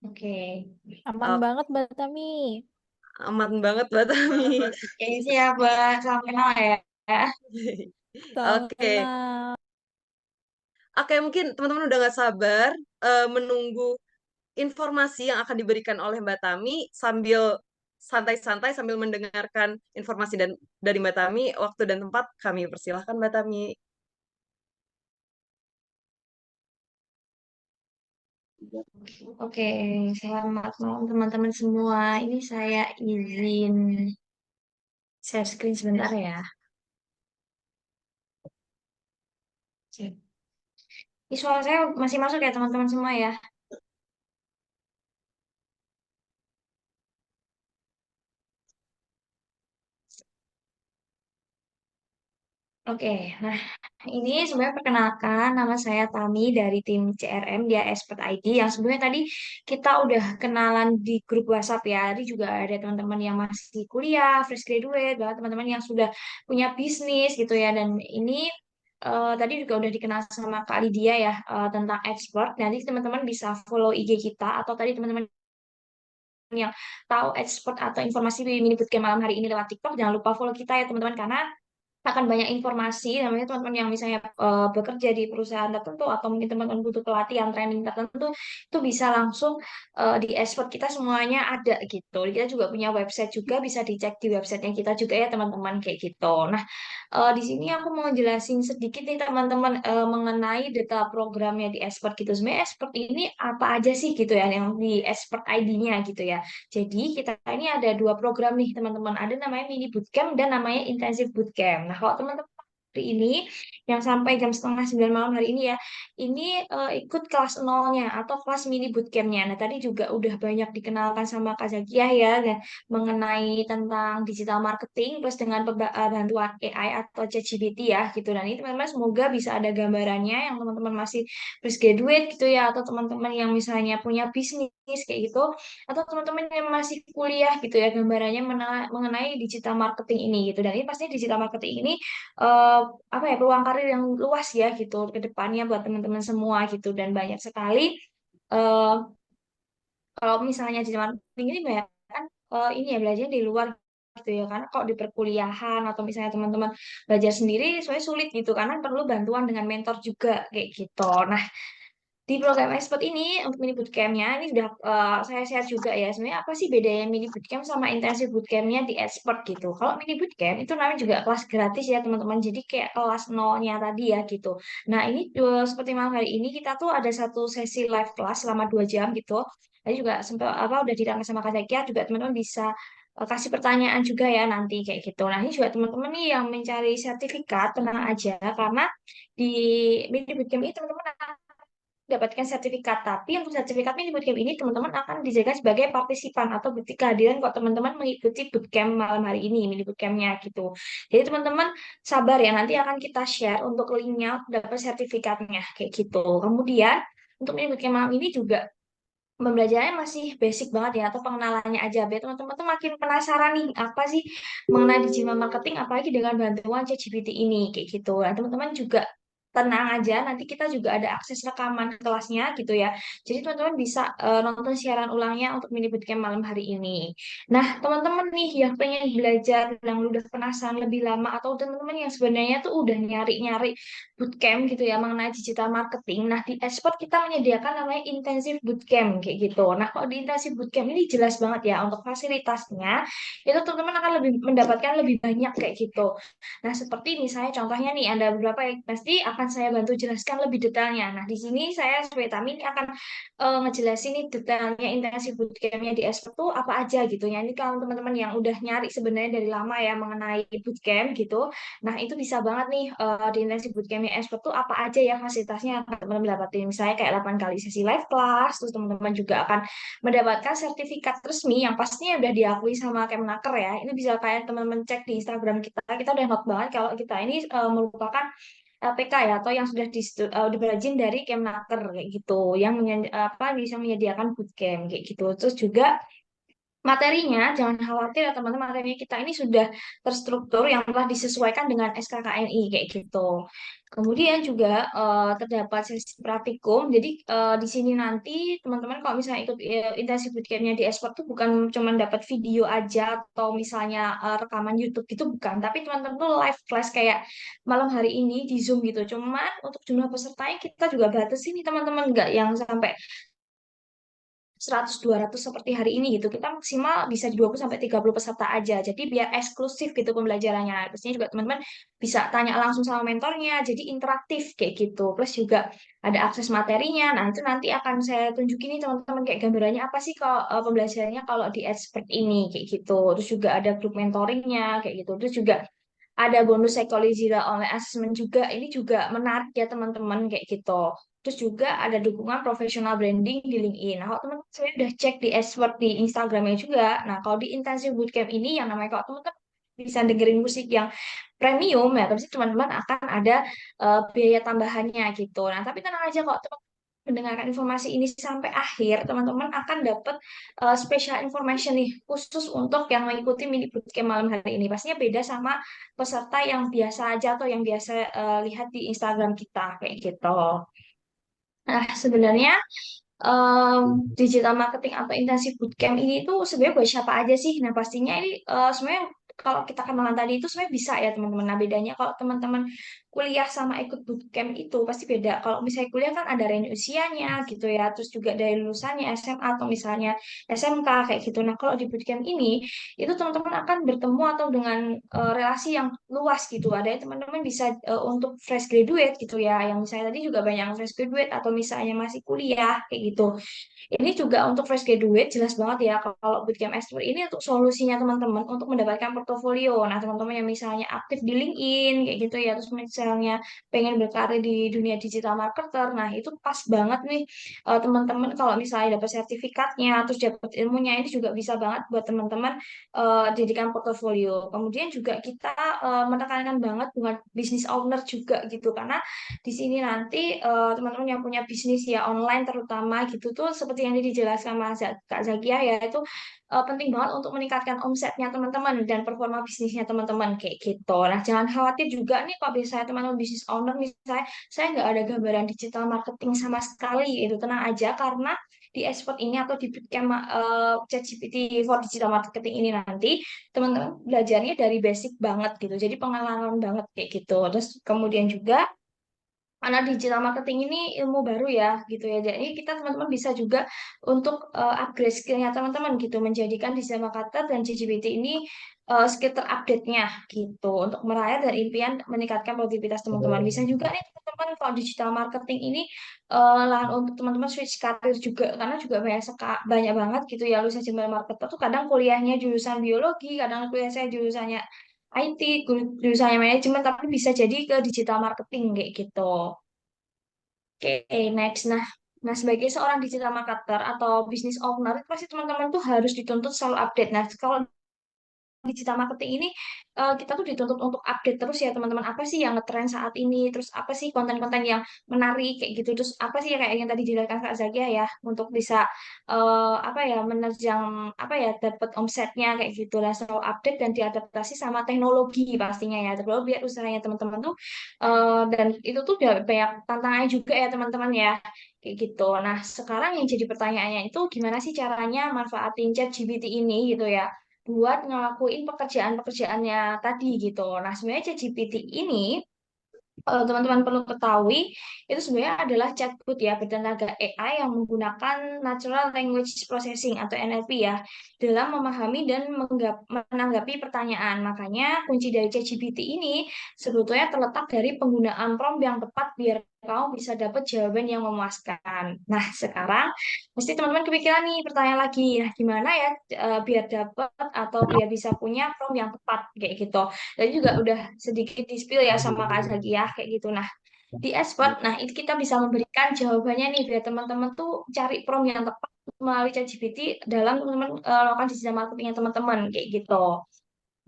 Oke. Aman Oh, banget, Mbak Tami. aman banget Mbak Tami. Oke, siap, Mbak. Salam kenal ya. Salam Oke, kenal. oke mungkin teman-teman udah nggak sabar menunggu informasi yang akan diberikan oleh Mbak Tami sambil santai-santai sambil mendengarkan informasi dari Mbak Tami. Waktu dan tempat kami persilahkan Mbak Tami. Oke, selamat malam teman-teman semua. Ini saya izin share screen sebentar ya. Oke. Ini suara saya masih masuk ya teman-teman semua ya. Oke, nah ini sebenarnya perkenalkan nama saya Tami dari tim CRM dia Expert ID yang sebenarnya tadi kita udah kenalan di grup WhatsApp ya. Tadi juga ada teman-teman yang masih kuliah, fresh graduate, bahkan teman-teman yang sudah punya bisnis gitu ya. Dan ini tadi juga udah dikenal sama Kak Lydia ya tentang expert. Nanti teman-teman bisa follow IG kita atau tadi teman-teman yang tahu expert atau informasi di mini bootcamp malam hari ini lewat TikTok, jangan lupa follow kita ya teman-teman karena akan banyak informasi namanya teman-teman yang misalnya bekerja di perusahaan tertentu atau mungkin teman-teman butuh pelatihan training tertentu itu bisa langsung di expert kita semuanya ada gitu. Kita juga punya website juga bisa dicek di websitenya kita juga ya teman-teman kayak gitu. Nah, di sini aku mau jelasin sedikit nih teman-teman mengenai data programnya di expert gitu. Sebenarnya expert ini apa aja sih gitu ya yang di expert ID-nya gitu ya. Jadi kita ini ada dua program nih teman-teman. Ada namanya mini bootcamp dan namanya intensive bootcamp. Nah kalau teman-teman hari ini yang sampai jam setengah 9 malam hari ini ya, ini ikut kelas nolnya atau kelas mini bootcampnya. Nah tadi juga udah banyak dikenalkan sama Kak Zakiah ya, dan mengenai tentang digital marketing plus dengan bantuan AI atau ChatGPT ya gitu. Dan ini teman-teman semoga bisa ada gambarannya yang teman-teman masih fresh graduate gitu ya atau teman-teman yang misalnya punya bisnis kayak gitu atau teman-teman yang masih kuliah gitu ya gambarannya mengenai digital marketing ini gitu. Dan ini pasti digital marketing ini eh, apa ya peluang karir yang luas ya gitu ke depannya buat teman-teman semua gitu dan banyak sekali eh, kalau misalnya digital marketing ini banyak kan ini ya belajar di luar gitu ya. Karena kalau di perkuliahan atau misalnya teman-teman belajar sendiri, sebenarnya sulit gitu karena perlu bantuan dengan mentor juga kayak gitu. Nah, di program expert ini untuk mini bootcampnya ini sudah saya share juga ya sebenarnya apa sih bedanya mini bootcamp sama intensive bootcampnya di expert gitu. Kalau mini bootcamp itu namanya juga kelas gratis ya teman-teman. Jadi kayak kelas nolnya tadi ya gitu. Nah ini seperti malam hari ini kita tuh ada satu sesi live class selama 2 jam gitu. Tadi juga sempat apa udah ditanya sama Kak Zakia juga teman-teman bisa kasih pertanyaan juga ya nanti kayak gitu. Nah ini juga teman-teman nih yang mencari sertifikat tenang aja karena di mini bootcamp ini teman-teman dapatkan sertifikat. Tapi untuk sertifikat mini bootcamp ini teman-teman akan dijaga sebagai partisipan atau bukti kehadiran kalau teman-teman mengikuti bootcamp malam hari ini, mini bootcampnya gitu. Jadi teman-teman sabar ya, nanti akan kita share untuk linknya dapat sertifikatnya kayak gitu. Kemudian untuk mini bootcamp malam ini juga pembelajarannya masih basic banget ya atau pengenalannya aja biar teman-teman tuh makin penasaran nih apa sih mengenai digital marketing apalagi dengan bantuan ChatGPT ini kayak gitu. Nah, teman-teman juga tenang aja nanti kita juga ada akses rekaman kelasnya gitu ya. Jadi teman-teman bisa nonton siaran ulangnya untuk mini bootcamp malam hari ini. Nah, teman-teman nih yang pengen belajar yang udah penasaran lebih lama atau teman-teman yang sebenarnya tuh udah nyari-nyari bootcamp gitu ya mengenai digital marketing. Nah, di Esport kita menyediakan namanya intensive bootcamp kayak gitu. Nah, kalau di intensive bootcamp ini jelas banget ya untuk fasilitasnya itu teman-teman akan lebih mendapatkan lebih banyak kayak gitu. Nah, seperti misalnya contohnya nih ada beberapa yang pasti akan saya bantu jelaskan lebih detailnya. Nah, di sini saya sebagai Tami ini akan ngejelasin nih detailnya intensive bootcampnya di Esport tuh apa aja gitu ya. Ini kalau teman-teman yang udah nyari sebenarnya dari lama ya mengenai bootcamp gitu. Nah, itu bisa banget nih di intensive bootcampnya expert tuh apa aja ya fasilitasnya yang akan teman-teman dapatin. Misalnya kayak 8 kali sesi live class, terus teman-teman juga akan mendapatkan sertifikat resmi yang pastinya udah diakui sama Kemnaker ya. Ini bisa kayak teman-teman cek di Instagram kita. Kita udah not banget kalau kita ini merupakan LPK ya atau yang sudah berajin dari Kemnaker kayak gitu yang apa bisa menyediakan bootcamp kayak gitu. Terus juga materinya, jangan khawatir ya teman-teman, materinya kita ini sudah terstruktur yang telah disesuaikan dengan SKKNI kayak gitu. Kemudian juga terdapat sesi praktikum. Jadi di sini nanti teman-teman kalau misalnya ikut intensif bootcampnya di Esport tuh bukan cuma dapat video aja atau misalnya rekaman YouTube gitu bukan, tapi teman-teman tuh live class kayak malam hari ini di Zoom gitu. Cuman untuk jumlah pesertanya kita juga batasi nih teman-teman, nggak yang sampai 100-200 seperti hari ini gitu. Kita maksimal bisa di 20 sampai 30 peserta aja. Jadi biar eksklusif gitu pembelajarannya. Pastinya juga teman-teman bisa tanya langsung sama mentornya. Jadi interaktif kayak gitu. Plus juga ada akses materinya. Nah, itu nanti akan saya tunjukin nih teman-teman kayak gambarannya apa sih kalau pembelajarannya kalau di expert ini kayak gitu. Terus juga ada grup mentoringnya kayak gitu. Terus juga ada bonus psychology online assessment juga. Ini juga menarik ya teman-teman kayak gitu. Terus juga ada dukungan professional branding di LinkedIn. Nah, kalau teman-teman saya udah cek di Expert di Instagramnya juga. Nah, kalau di Intensive Bootcamp ini yang namanya kalau teman-teman bisa dengerin musik yang premium ya, tapi teman-teman akan ada biaya tambahannya gitu. Nah, tapi tenang aja kok teman mendengarkan informasi ini sampai akhir, teman-teman akan dapat special information nih khusus untuk yang mengikuti mini bootcamp malam hari ini. Pastinya beda sama peserta yang biasa aja atau yang biasa lihat di Instagram kita kayak gitu. Nah, sebenarnya digital marketing atau intensif bootcamp ini tuh sebenarnya buat siapa aja sih? Nah, pastinya ini sebenarnya kalau kita kenalan tadi itu sebenarnya bisa ya teman-teman. Nah, bedanya kalau teman-teman kuliah sama ikut bootcamp itu pasti beda. Kalau misalnya kuliah kan ada range usianya gitu ya, terus juga dari lulusannya SMA atau misalnya SMK kayak gitu. Nah, kalau di bootcamp ini itu teman-teman akan bertemu atau dengan relasi yang luas gitu. Ada yang teman-teman bisa untuk fresh graduate gitu ya, yang misalnya tadi juga banyak yang fresh graduate atau misalnya masih kuliah kayak gitu. Ini juga untuk fresh graduate jelas banget ya kalau bootcamp expert ini untuk solusinya teman-teman untuk mendapatkan portofolio. Nah, teman-teman yang misalnya aktif di LinkedIn kayak gitu ya, terus misalnya pengen berkarir di dunia digital marketer. Nah, itu pas banget nih teman-teman kalau misalnya dapat sertifikatnya, terus dapat ilmunya ini juga bisa banget buat teman-teman jadikan portofolio. Kemudian juga kita menekankan banget dengan business owner juga gitu karena di sini nanti teman-teman yang punya bisnis ya online terutama gitu tuh seperti yang tadi dijelaskan Mas Kak Zakia ya itu penting banget untuk meningkatkan omsetnya teman-teman dan performa bisnisnya teman-teman kayak gitu. Nah, jangan khawatir juga nih kalau misalnya teman-teman bisnis owner misalnya saya nggak ada gambaran digital marketing sama sekali itu tenang aja karena di expert ini atau di bootcamp ChatGPT for digital marketing ini nanti teman-teman belajarnya dari basic banget gitu. Jadi pengalaman banget kayak gitu. Terus kemudian juga karena digital marketing ini ilmu baru ya gitu ya. Jadi kita teman-teman bisa juga untuk upgrade skillnya teman-teman gitu, menjadikan digital marketer dan ChatGPT ini skill terupdate-nya gitu untuk meraih dan impian meningkatkan produktivitas teman-teman. Bisa juga nih teman-teman kalau digital marketing ini lahan untuk teman-teman switch karir juga karena juga banyak banget gitu ya lulusan digital marketer tuh kadang kuliahnya jurusan biologi, kadang kuliah saya jurusannya IT, jurusannya manajemen, tapi bisa jadi ke digital marketing kayak gitu. Oke, next. Nah, sebagai seorang digital marketer atau business owner, pasti teman-teman tuh harus dituntut selalu update. Nah, kalau digital marketing ini kita tuh dituntut untuk update terus ya teman-teman, apa sih yang ngetren saat ini, terus apa sih konten-konten yang menarik kayak gitu, terus apa sih kayak yang tadi dijelaskan Kak Zakia ya untuk bisa apa ya menerjang apa ya dapat omsetnya kayak gitu lah, selalu update dan diadaptasi sama teknologi pastinya ya, terus biar usahanya teman-teman tuh dan itu tuh udah banyak tantangannya juga ya teman-teman ya kayak gitu. Nah, sekarang yang jadi pertanyaannya itu gimana sih caranya manfaatin ChatGPT ini gitu ya buat ngelakuin pekerjaan-pekerjaannya tadi gitu. Nah, sebenarnya ChatGPT ini teman-teman perlu ketahui itu sebenarnya adalah chatbot ya bertenaga AI yang menggunakan Natural Language Processing atau NLP ya dalam memahami dan menanggapi pertanyaan. Makanya kunci dari ChatGPT ini sebetulnya terletak dari penggunaan prompt yang tepat biar kamu bisa dapat jawaban yang memuaskan. Nah, sekarang mesti teman-teman kepikiran nih pertanyaan lagi. Nah, gimana ya biar dapat atau biar bisa punya prompt yang tepat kayak gitu. Dan juga udah sedikit di-spill ya sama Kak Zakia kayak gitu. Nah, di expert, nah itu kita bisa memberikan jawabannya nih biar teman-teman tuh cari prompt yang tepat melalui ChatGPT dalam teman-teman melakukan digital marketingnya teman-teman kayak gitu.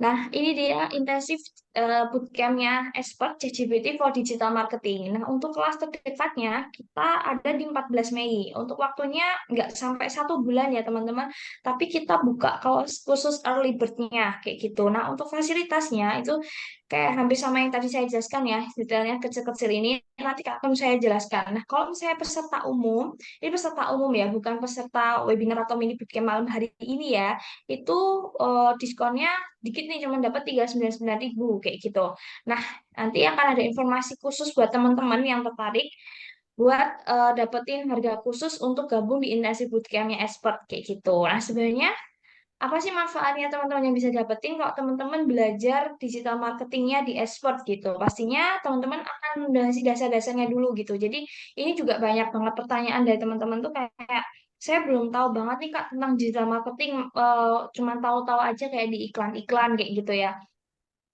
Nah, ini dia intensif bootcampnya expert ChatGPT for digital marketing. Nah, untuk kelas terdekatnya kita ada di 14 Mei. Untuk waktunya nggak sampai 1 bulan ya teman-teman, tapi kita buka kelas khusus early bird-nya kayak gitu. Nah, untuk fasilitasnya itu kayak hampir sama yang tadi saya jelaskan ya, detailnya kecil-kecil ini nanti akan saya jelaskan. Nah, kalau misalnya peserta umum, ini peserta umum ya, bukan peserta webinar atau mini bootcamp malam hari ini ya, itu diskonnya dikit nih cuma dapat 399.000 kayak gitu. Nah, nanti akan ada informasi khusus buat teman-teman yang tertarik buat dapetin harga khusus untuk gabung di intensif bootcampnya expert kayak gitu. Nah, sebenarnya apa sih manfaatnya teman-teman yang bisa dapetin kalau teman-teman belajar digital marketingnya di expert gitu? Pastinya teman-teman akan mendalami dasar-dasarnya dulu gitu. Jadi ini juga banyak banget pertanyaan dari teman-teman tuh kayak saya belum tahu banget nih Kak tentang digital marketing, cuman tahu-tahu aja kayak di iklan-iklan kayak gitu ya.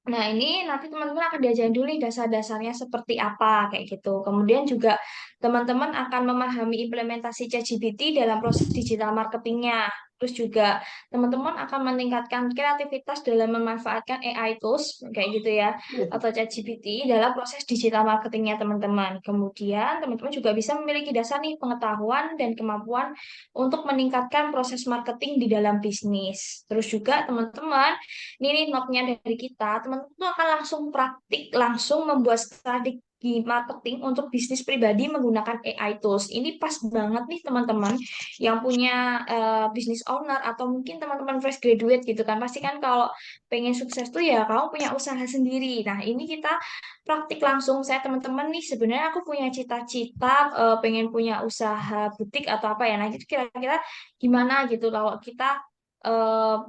Nah, ini nanti teman-teman akan diajarin dulu nih dasar-dasarnya seperti apa, kayak gitu. Kemudian juga teman-teman akan memahami implementasi ChatGPT dalam proses digital marketingnya. Terus juga teman-teman akan meningkatkan kreativitas dalam memanfaatkan AI tools, kayak gitu ya, atau ChatGPT dalam proses digital marketingnya teman-teman. Kemudian teman-teman juga bisa memiliki dasar nih pengetahuan dan kemampuan untuk meningkatkan proses marketing di dalam bisnis. Terus juga teman-teman ini note-nya dari kita, teman-teman tuh akan langsung praktik, langsung membuat strategi marketing untuk bisnis pribadi menggunakan AI tools. Ini pas banget nih teman-teman yang punya business owner atau mungkin teman-teman fresh graduate gitu kan. Pasti kan kalau pengen sukses tuh ya kamu punya usaha sendiri. Nah, ini kita praktik langsung. Saya teman-teman nih sebenarnya aku punya cita-cita pengen punya usaha butik atau apa ya. Nah, itu kira-kira gimana gitu kalau kita eh,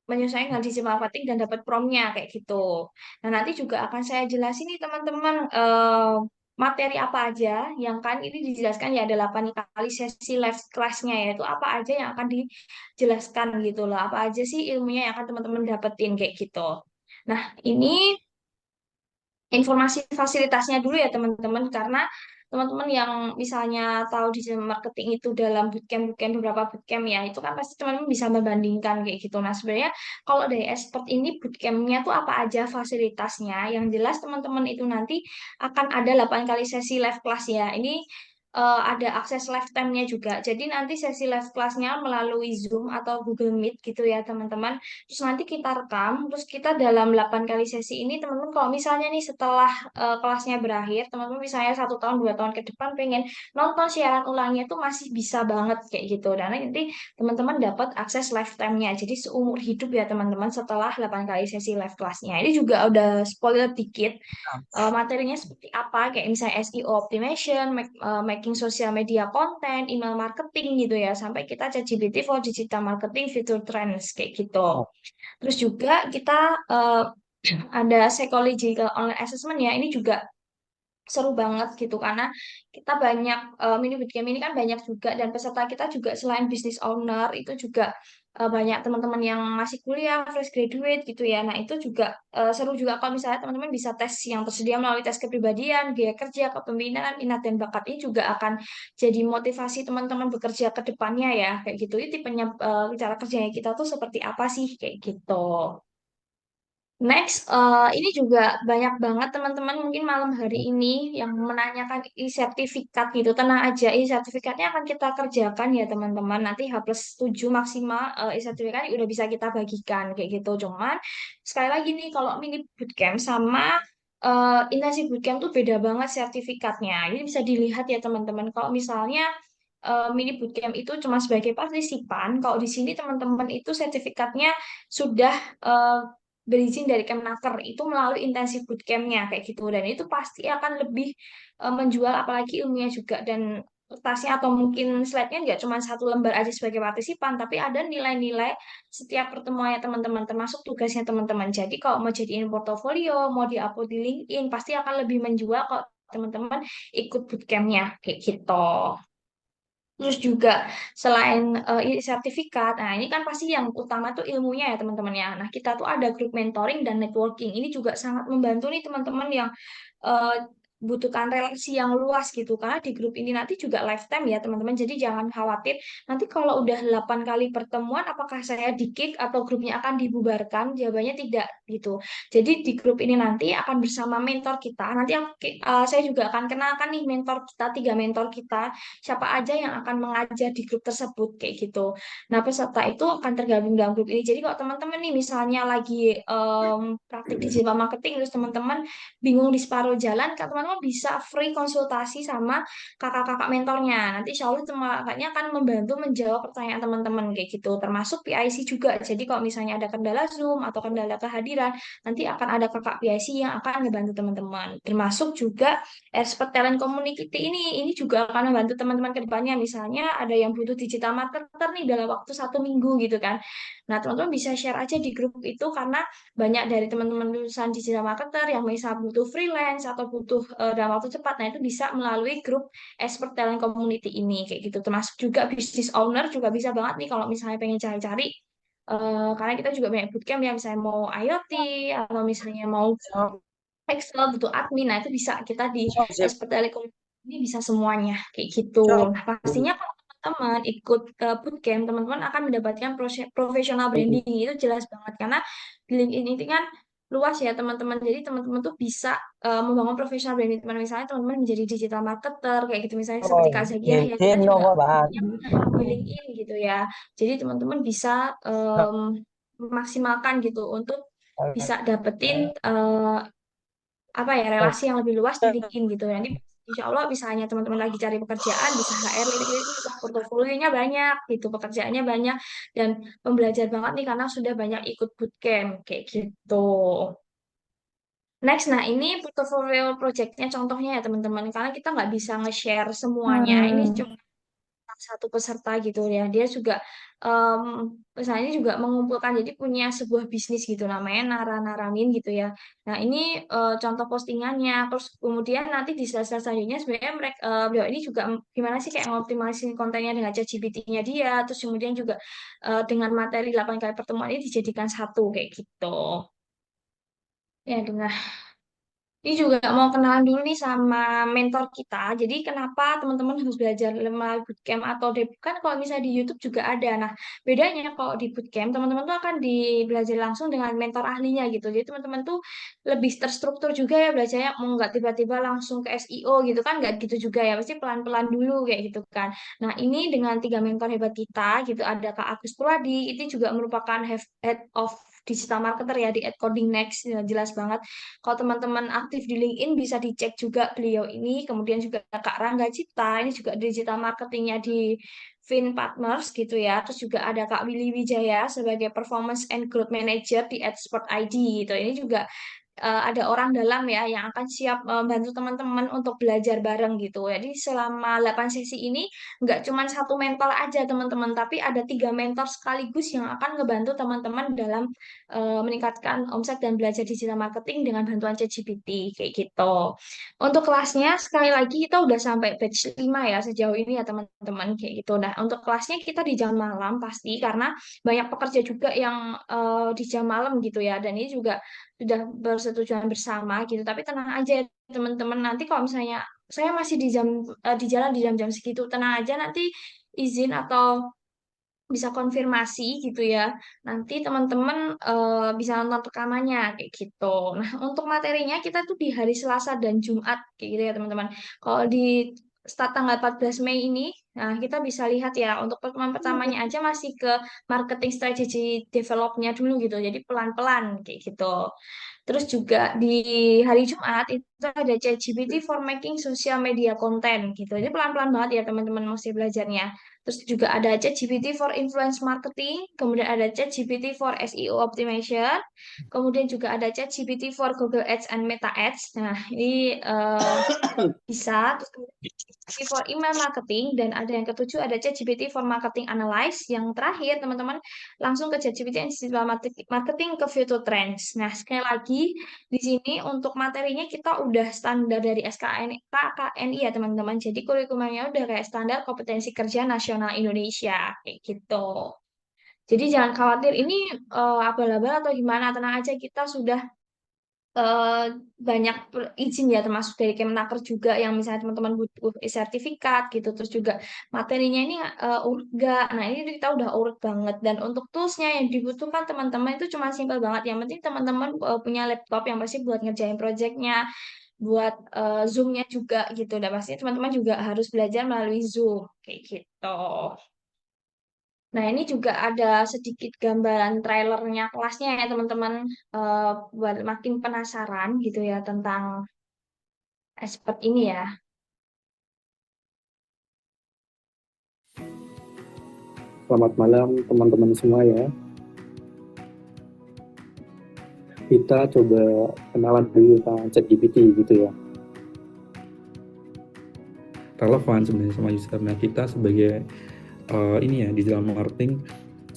menyesuaikan kondisi marketing dan dapat promnya kayak gitu. Nah, nanti juga akan saya jelasin nih teman-teman materi apa aja yang kan ini dijelaskan ya ada 8 kali sesi live class-nya yaitu apa aja yang akan dijelaskan gitu loh. Apa aja sih ilmunya yang akan teman-teman dapetin kayak gitu. Nah, ini informasi fasilitasnya dulu ya teman-teman karena teman-teman yang misalnya tahu digital marketing itu dalam bootcamp beberapa bootcamp ya itu kan pasti teman-teman bisa membandingkan kayak gitu. Nah, sebenarnya kalau dari expert ini bootcampnya tuh apa aja fasilitasnya yang jelas teman-teman itu nanti akan ada 8 kali sesi live class ya ini ada akses live time-nya juga. Jadi nanti sesi live kelasnya melalui Zoom atau Google Meet gitu ya teman-teman. Terus nanti kita rekam, terus kita dalam 8 kali sesi ini teman-teman kalau misalnya nih setelah kelasnya berakhir, teman-teman misalnya 1 tahun 2 tahun ke depan pengen nonton siaran ulangnya itu masih bisa banget kayak gitu. Dan nanti teman-teman dapat akses live time-nya. Jadi seumur hidup ya teman-teman setelah 8 kali sesi live kelasnya. Ini juga udah spoiler dikit materinya seperti apa kayak misalnya SEO optimization, making social media content, email marketing gitu ya, sampai kita ChatGPT for digital marketing fitur trends kayak gitu. Terus juga kita ada psychological online assessment ya, ini juga seru banget gitu karena kita banyak mini bootcamp ini kan banyak juga dan peserta kita juga selain business owner itu juga banyak teman-teman yang masih kuliah fresh graduate gitu ya. Nah itu juga seru juga kalau misalnya teman-teman bisa tes yang tersedia melalui tes kepribadian, gaya kerja, kepemimpinan, minat dan bakat ini juga akan jadi motivasi teman-teman bekerja ke depannya ya kayak gitu. Ini tipenya cara kerjanya kita tuh seperti apa sih kayak gitu. Next, ini juga banyak banget teman-teman mungkin malam hari ini yang menanyakan e-sertifikat gitu. Tenang aja, e-sertifikatnya akan kita kerjakan ya teman-teman. Nanti H+7 maksimal e-sertifikat udah bisa kita bagikan kayak gitu. Cuman sekali lagi nih kalau mini bootcamp sama intensive bootcamp tuh beda banget sertifikatnya. Ini bisa dilihat ya teman-teman. Kalau misalnya mini bootcamp itu cuma sebagai partisipan, kalau di sini teman-teman itu sertifikatnya sudah eh, berizin dari Kemnaker itu melalui intensif bootcampnya kayak gitu dan itu pasti akan lebih menjual apalagi ilmunya juga dan kertasnya atau mungkin slide-nya nggak cuma 1 lembar aja sebagai partisipan tapi ada nilai-nilai setiap pertemuannya teman-teman termasuk tugasnya teman-teman jadi kalau mau jadiin portofolio mau di-upload di LinkedIn pasti akan lebih menjual kalau teman-teman ikut bootcampnya kayak gitu. Terus juga selain sertifikat, nah ini kan pasti yang utama tuh ilmunya ya teman-teman ya. Nah kita tuh ada grup mentoring dan networking. Ini juga sangat membantu nih teman-teman yang eh, butuhkan relasi yang luas gitu. Karena di grup ini nanti juga lifetime ya teman-teman. Jadi jangan khawatir. Nanti kalau udah 8 kali pertemuan, apakah saya di-kick atau grupnya akan dibubarkan? Jawabannya tidak gitu. Jadi di grup ini nanti akan bersama mentor kita. Nanti saya juga akan kenalkan nih mentor kita, 3 mentor kita siapa aja yang akan mengajar di grup tersebut kayak gitu. Nah, peserta itu akan tergabung dalam grup ini. Jadi kalau teman-teman nih misalnya lagi praktik digital marketing terus teman-teman bingung di separuh jalan, kan teman-teman bisa free konsultasi sama kakak-kakak mentornya. Nanti insya Allah kakaknya akan membantu menjawab pertanyaan teman-teman kayak gitu. Termasuk PIC juga. Jadi kalau misalnya ada kendala Zoom atau kendala kehadiran, nanti akan ada kakak PIC yang akan membantu teman-teman. Termasuk juga expert talent community ini juga akan membantu teman-teman ke depannya. Misalnya ada yang butuh digital marketer nih dalam waktu 1 minggu gitu kan. Nah, teman-teman bisa share aja di grup itu karena banyak dari teman-teman lulusan digital marketer yang misal butuh freelance atau butuh dalam waktu cepat. Nah, itu bisa melalui grup expert talent community ini kayak gitu. Termasuk juga business owner juga bisa banget nih kalau misalnya pengen cari-cari karena kita juga banyak bootcamp yang misalnya mau IoT atau misalnya mau Excel butuh admin, nah itu bisa kita di expert telekom ini bisa semuanya kayak gitu. Nah, pastinya kalau teman-teman ikut bootcamp, teman-teman akan mendapatkan professional branding itu jelas banget karena di LinkedIn ini kan luas ya teman-teman. Jadi teman-teman tuh bisa membangun professional branding. Misalnya teman-teman menjadi digital marketer kayak gitu misalnya seperti Kak Zakiah ya kita juga punya di LinkedIn gitu ya. Jadi teman-teman bisa memaksimalkan gitu untuk bisa dapetin apa ya relasi yang lebih luas di LinkedIn gitu. Nanti insya Allah misalnya teman-teman lagi cari pekerjaan bisa HR lirik-lirik itu juga portofolionya banyak gitu, pekerjaannya banyak dan pembelajar banget nih karena sudah banyak ikut bootcamp kayak gitu. Next, nah ini portfolio projectnya contohnya ya teman-teman, karena kita nggak bisa nge-share semuanya. Ini cuma satu peserta gitu ya dia juga em, misalnya juga mengumpulkan jadi punya sebuah bisnis gitu namanya Naramin gitu ya nah ini contoh postingannya terus kemudian nanti di slide selanjutnya sebenarnya mereka beliau ini juga gimana sih kayak ngoptimalisin kontennya dengan ChatGPT-nya dia terus kemudian juga dengan materi 8 kali pertemuan ini dijadikan satu kayak gitu ya dengan Ini juga mau kenalan dulu nih sama mentor kita. Jadi kenapa teman-teman harus belajar melalui bootcamp atau kan kalau misalnya di YouTube juga ada. Nah, bedanya kalau di bootcamp teman-teman tuh akan belajar langsung dengan mentor ahlinya gitu. Jadi teman-teman tuh lebih terstruktur juga ya belajarnya. Mau nggak tiba-tiba langsung ke SEO gitu kan? Nggak gitu juga ya. Pasti pelan-pelan dulu kayak gitu kan. Nah, ini dengan tiga mentor hebat kita gitu. Ada Kak Agus Purwadi. Itu juga merupakan head of digital marketer ya di Coding Next. Ya, jelas banget kalau teman-teman aktif di LinkedIn bisa dicek juga beliau ini. Kemudian juga Kak Rangga Cipta, ini juga digital marketingnya di Fin Partners gitu ya. Terus juga ada Kak Willy Wijaya sebagai Performance and Growth Manager di Expert ID gitu. Ini juga ada orang dalam ya yang akan siap membantu teman-teman untuk belajar bareng gitu. Jadi selama 8 sesi ini nggak cuma satu mentor aja teman-teman, tapi ada tiga mentor sekaligus yang akan ngebantu teman-teman dalam meningkatkan omset dan belajar digital marketing dengan bantuan ChatGPT kayak gitu. Untuk kelasnya sekali lagi kita udah sampai batch 5 ya sejauh ini ya teman-teman kayak gitu. Nah, untuk kelasnya kita di jam malam pasti karena banyak pekerja juga yang di jam malam gitu ya. Dan ini juga sudah bersetujuan bersama gitu. Tapi tenang aja ya teman-teman, nanti kalau misalnya saya masih di jalan di jam-jam segitu, tenang aja nanti izin atau bisa konfirmasi gitu ya. Nanti teman-teman bisa nonton rekamannya kayak gitu. Nah, untuk materinya kita tuh di hari Selasa dan Jumat kayak gitu ya teman-teman. Kalau di start tanggal 14 Mei ini, nah kita bisa lihat ya untuk pertemuan pertamanya aja masih ke marketing strategy developnya dulu gitu. Jadi pelan-pelan kayak gitu. Terus juga di hari Jumat itu ada ChatGPT for making social media content gitu. Jadi pelan-pelan banget ya teman-teman mesti belajarnya. Terus juga ada ChatGPT for influence marketing, kemudian ada ChatGPT for SEO optimization, kemudian juga ada ChatGPT for Google Ads and Meta Ads. Nah, ini bisa. Terus kemudian ChatGPT for email marketing dan ada yang ketujuh ada ChatGPT for marketing analyze. Yang terakhir teman-teman langsung ke ChatGPT and digital marketing ke Future Trends. Nah, sekali lagi di sini untuk materinya kita udah standar dari KKNI ya teman-teman. Jadi kurikulumnya udah kayak standar kompetensi kerja nasional Indonesia kayak gitu. Jadi jangan khawatir ini abal-abal atau gimana, tenang aja kita sudah eh, banyak izin ya termasuk dari Kemenaker juga yang misalnya teman-teman butuh sertifikat gitu terus juga materinya ini urut gak, nah ini kita udah urut banget dan untuk toolsnya yang dibutuhkan teman-teman itu cuma simpel banget yang penting teman-teman punya laptop yang pasti buat ngerjain projectnya buat Zoom-nya juga gitu dan pasti teman-teman juga harus belajar melalui Zoom kayak gitu. Nah, ini juga ada sedikit gambaran trailernya kelasnya ya, teman-teman. Buat makin penasaran gitu ya tentang expert ini ya. Selamat malam teman-teman semua ya. Kita coba kenalan dulu tentang ChatGPT gitu ya. Relevan sebenarnya sama user. Nah, kita sebagai ini ya digital marketing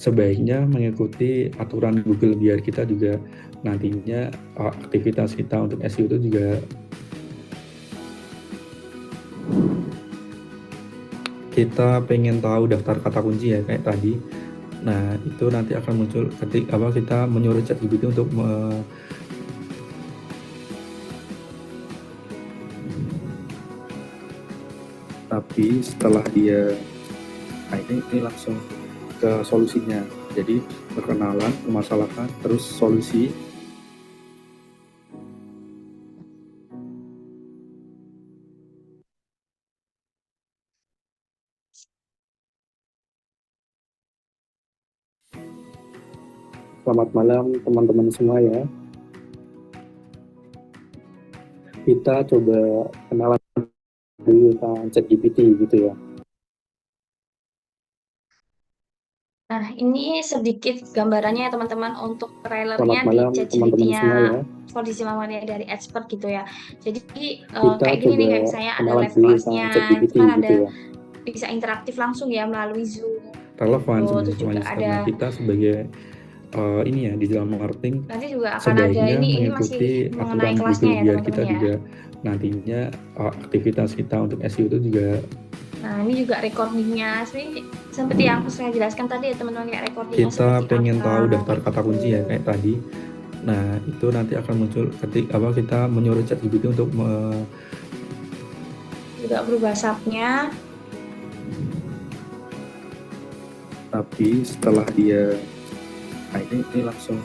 sebaiknya mengikuti aturan Google biar kita juga nantinya aktivitas kita untuk SEO itu juga kita pengen tahu daftar kata kunci ya kayak tadi. Nah, itu nanti akan muncul ketika kita menyuruh ChatGPT untuk tapi setelah dia ini langsung ke solusinya. Jadi perkenalan, permasalahan, terus solusi. Selamat malam teman-teman semua ya. Kita coba kenalan dulu tentang ChatGPT gitu ya. Nah, ini sedikit gambarannya ya teman-teman untuk trailernya Selamat di malam teman-teman semua ya. ChatGPT-nya for digital marketing dari expert gitu ya. Jadi Kita kayak gini nih coba kayak misalnya ada kenalan live dulu kelasnya, tentang ChatGPT itu kan gitu ada ya. bisa interaktif langsung ya melalui Zoom. Relevan Tuh, sebenarnya terus sama juga user. ada Nah, kita sebagai ini ya digital marketing nanti juga akan ada sebaiknya ini masih mengikuti mengenai aturan kelasnya Google ya biar teman-teman kita ya. juga nantinya aktivitas kita untuk SEO itu juga Nah, ini juga recordingnya. Seperti yang saya jelaskan tadi ya teman-teman, kayak recordingnya kita seperti pengen tahu apa daftar kayak kata gitu. kunci ya kayak tadi. Nah, itu nanti akan muncul ketika kita menyuruh ChatGPT untuk Juga grup WhatsApp-nya. tapi setelah dia, nah ini langsung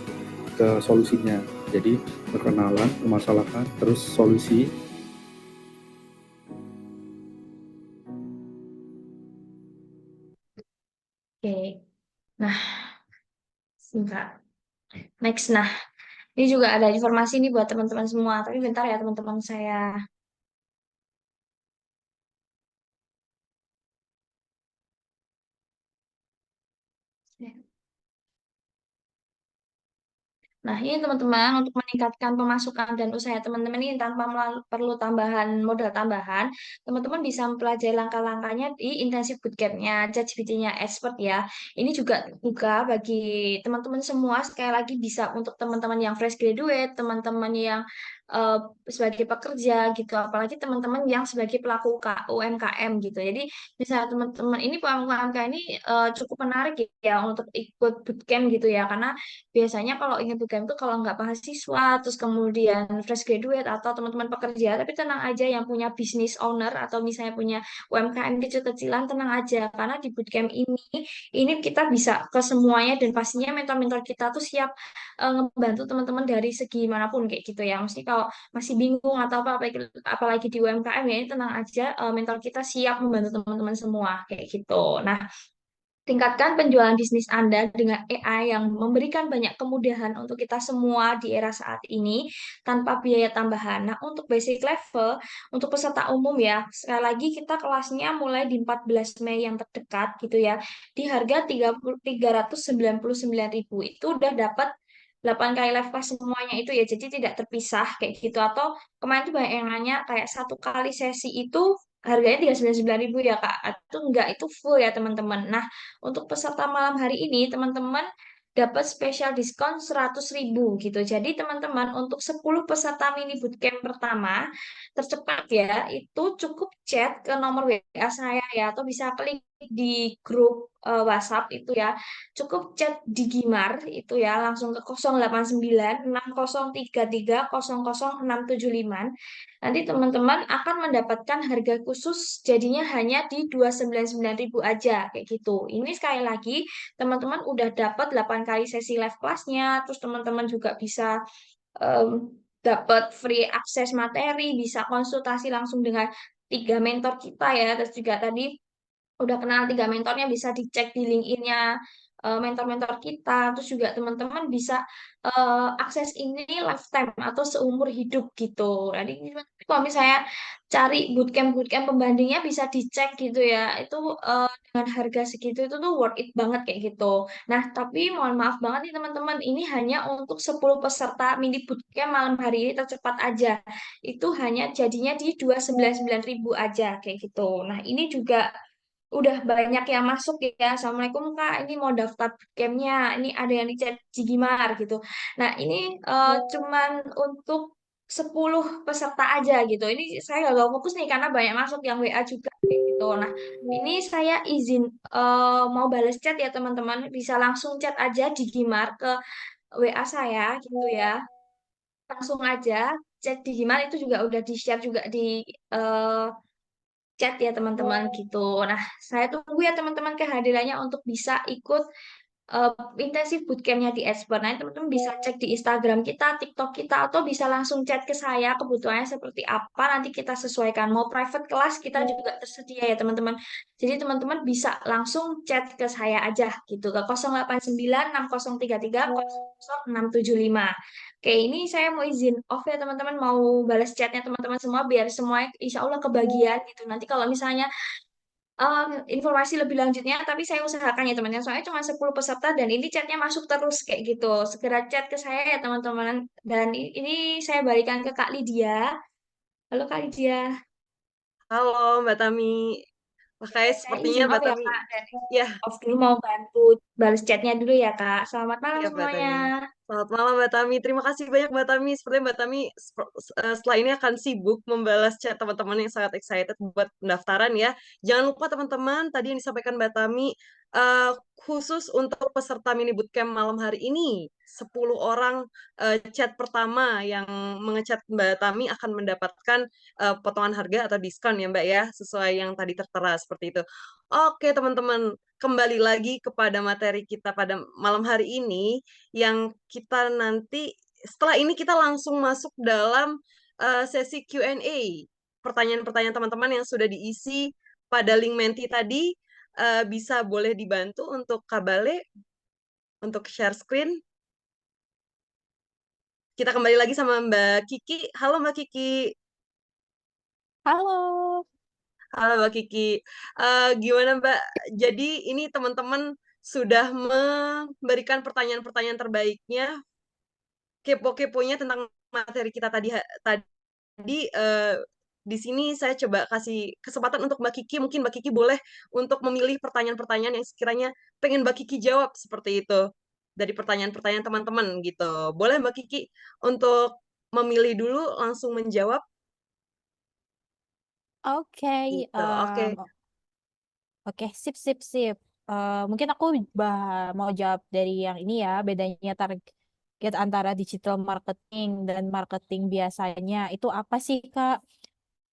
ke solusinya. Jadi perkenalan, permasalahan, terus solusi. Oke. Nah, sebentar. Next. Nah, ini juga ada informasi nih buat teman-teman semua. Tapi bentar ya teman-teman saya. Nah, ini teman-teman untuk meningkatkan pemasukan dan usaha teman-teman ini tanpa perlu tambahan modal tambahan, teman-teman bisa mempelajari langkah-langkahnya di intensif bootcamp-nya, ChatGPT-nya expert ya. Ini juga buka bagi teman-teman semua, sekali lagi bisa untuk teman-teman yang fresh graduate, teman-teman yang eh, sebagai pekerja gitu, apalagi teman-teman yang sebagai pelaku UMKM gitu. Jadi misalnya teman-teman ini UMKM ini cukup menarik ya untuk ikut bootcamp gitu ya, karena biasanya kalau ingin bootcamp itu kalau nggak mahasiswa, terus kemudian fresh graduate atau teman-teman pekerja, tapi tenang aja yang punya business owner atau misalnya punya UMKM kecil-kecilan, tenang aja. Karena di bootcamp ini kita bisa ke semuanya dan pastinya mentor-mentor kita tuh siap ngebantu teman-teman dari segi manapun kayak gitu ya. Mesti kalau masih bingung atau apa, apalagi di UMKM ya, ini tenang aja, mentor kita siap membantu teman-teman semua kayak gitu. Nah, tingkatkan penjualan bisnis Anda dengan AI yang memberikan banyak kemudahan untuk kita semua di era saat ini tanpa biaya tambahan. Nah, untuk basic level, untuk peserta umum ya, sekali lagi kita kelasnya mulai di 14 Mei yang terdekat gitu ya, di harga 399.000 itu udah dapat 8 kali live class semuanya itu ya, jadi tidak terpisah kayak gitu. Atau kemarin tuh banyak yang nanya kayak satu kali sesi itu harganya 399.000 ya Kak, itu enggak, itu full ya teman-teman. Nah, untuk peserta malam hari ini, teman-teman dapat spesial diskon 100.000 gitu. Jadi teman-teman untuk 10 peserta mini bootcamp pertama tercepat ya, itu cukup chat ke nomor WA saya ya, atau bisa klik di grup WhatsApp itu ya. Cukup chat di Gimar itu ya, langsung ke 089603300675. Nanti teman-teman akan mendapatkan harga khusus jadinya hanya di 299.000 aja kayak gitu. Ini sekali lagi teman-teman udah dapat 8 kali sesi live kelasnya, terus teman-teman juga bisa dapat free akses materi, bisa konsultasi langsung dengan 3 mentor kita ya, terus juga tadi udah kenal 3 mentornya bisa dicek di LinkedIn-nya mentor-mentor kita, terus juga teman-teman bisa akses ini lifetime atau seumur hidup gitu. Jadi kalau misalnya cari bootcamp pembandingnya bisa dicek gitu ya, itu dengan harga segitu itu tuh worth it banget kayak gitu. Nah, tapi mohon maaf banget nih teman-teman, ini hanya untuk 10 peserta mini bootcamp malam hari ini tercepat aja. Itu hanya jadinya di 299.000 aja kayak gitu. Nah, ini juga udah banyak yang masuk ya. Assalamualaikum Kak, ini mau daftar bootcampnya. Ini ada yang di chat Jigimar gitu. Nah, ini cuman untuk 10 peserta aja gitu. Ini saya gak fokus nih karena banyak masuk yang WA juga kayak gitu. Nah, ini saya izin mau balas chat ya teman-teman. Bisa langsung chat aja di Gimar ke WA saya gitu ya. Langsung aja chat di Gimar, itu juga udah di-share juga di eh, chat ya teman-teman gitu. Nah, saya tunggu ya teman-teman kehadirannya untuk bisa ikut uh, intensif bootcampnya di Expert. Nah, teman-teman bisa cek di Instagram kita, TikTok kita, atau bisa langsung chat ke saya kebutuhannya seperti apa. Nanti kita sesuaikan. Mau private kelas kita juga tersedia ya teman-teman. Jadi teman-teman bisa langsung chat ke saya aja gitu ke 089603300675. Oke, ini saya mau izin off ya teman-teman, mau balas chatnya teman-teman semua biar semuanya insya Allah kebagian gitu. Nanti kalau misalnya informasi lebih lanjutnya, tapi saya usahakan ya teman-teman, soalnya cuma 10 peserta dan ini chatnya masuk terus kayak gitu. Segera chat ke saya ya teman-teman. Dan ini saya balikan ke Kak Lydia. Halo Kak Lydia. Halo Mbak Tami. Makanya Saya sepertinya izin Mbak off ya Tami, Kak, dan ya, off dulu mau bantu balas chatnya dulu ya Kak. Selamat malam iya Mbak semuanya. Tami. Selamat malam Mbak Tami. Terima kasih banyak Mbak Tami. Sepertinya Mbak Tami setelah ini akan sibuk membalas chat teman-teman yang sangat excited buat pendaftaran ya. Jangan lupa teman-teman, tadi yang disampaikan Mbak Tami, khusus untuk peserta mini bootcamp malam hari ini, 10 orang chat pertama yang mengechat Mbak Tami akan mendapatkan potongan harga atau diskon ya Mbak ya, sesuai yang tadi tertera seperti itu. Oke teman-teman, kembali lagi kepada materi kita pada malam hari ini, yang kita nanti, setelah ini kita langsung masuk dalam sesi Q&A. Pertanyaan-pertanyaan teman-teman yang sudah diisi pada link Menti tadi, bisa boleh dibantu untuk Kak Bale untuk share screen. Kita kembali lagi sama Mbak Kiki. Halo Mbak Kiki. Halo. Halo Mbak Kiki. Gimana Mbak? Jadi ini teman-teman sudah memberikan pertanyaan-pertanyaan terbaiknya, kepo-keponya tentang materi kita tadi di sini saya coba kasih kesempatan untuk Mbak Kiki. Mungkin Mbak Kiki boleh untuk memilih pertanyaan-pertanyaan yang sekiranya pengen Mbak Kiki jawab seperti itu dari pertanyaan-pertanyaan teman-teman gitu. Boleh Mbak Kiki untuk memilih dulu langsung menjawab Oke, gitu. Oke. oke, sip, sip, sip. Mungkin aku mau jawab dari yang ini ya, bedanya target antara digital marketing dan marketing biasanya. Itu apa sih, Kak?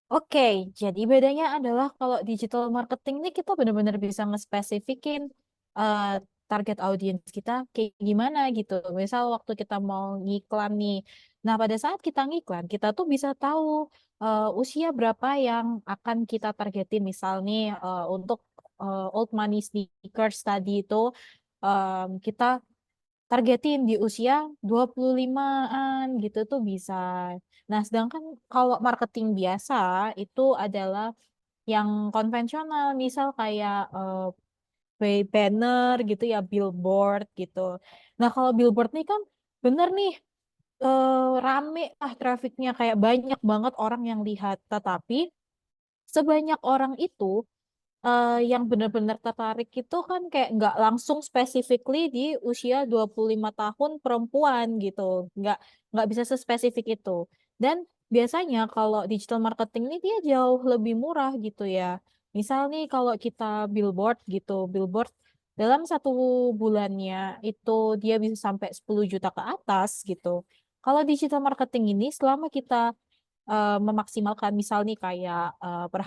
Oke, jadi bedanya adalah kalau digital marketing ini kita benar-benar bisa ngespesifikin eh, target audiens kita kayak gimana gitu. Misal waktu kita mau ngiklan nih. Nah, pada saat kita ngiklan, kita tuh bisa tahu usia berapa yang akan kita targetin. Misal nih untuk old money sneakers tadi itu kita targetin di usia 25-an gitu tuh bisa. Nah, sedangkan kalau marketing biasa itu adalah yang konvensional, misal kayak banner gitu ya, billboard gitu. Nah, kalau billboard nih kan bener nih rame trafiknya kayak banyak banget orang yang lihat. Tetapi sebanyak orang itu yang benar-benar tertarik itu kan kayak nggak langsung specifically di usia 25 tahun perempuan gitu. Nggak bisa sespesifik itu. Dan biasanya kalau digital marketing ini dia jauh lebih murah gitu ya. Misal nih kalau kita billboard gitu, billboard dalam satu bulannya itu dia bisa sampai 10 juta ke atas gitu. Kalau digital marketing ini selama kita memaksimalkan misal nih kayak per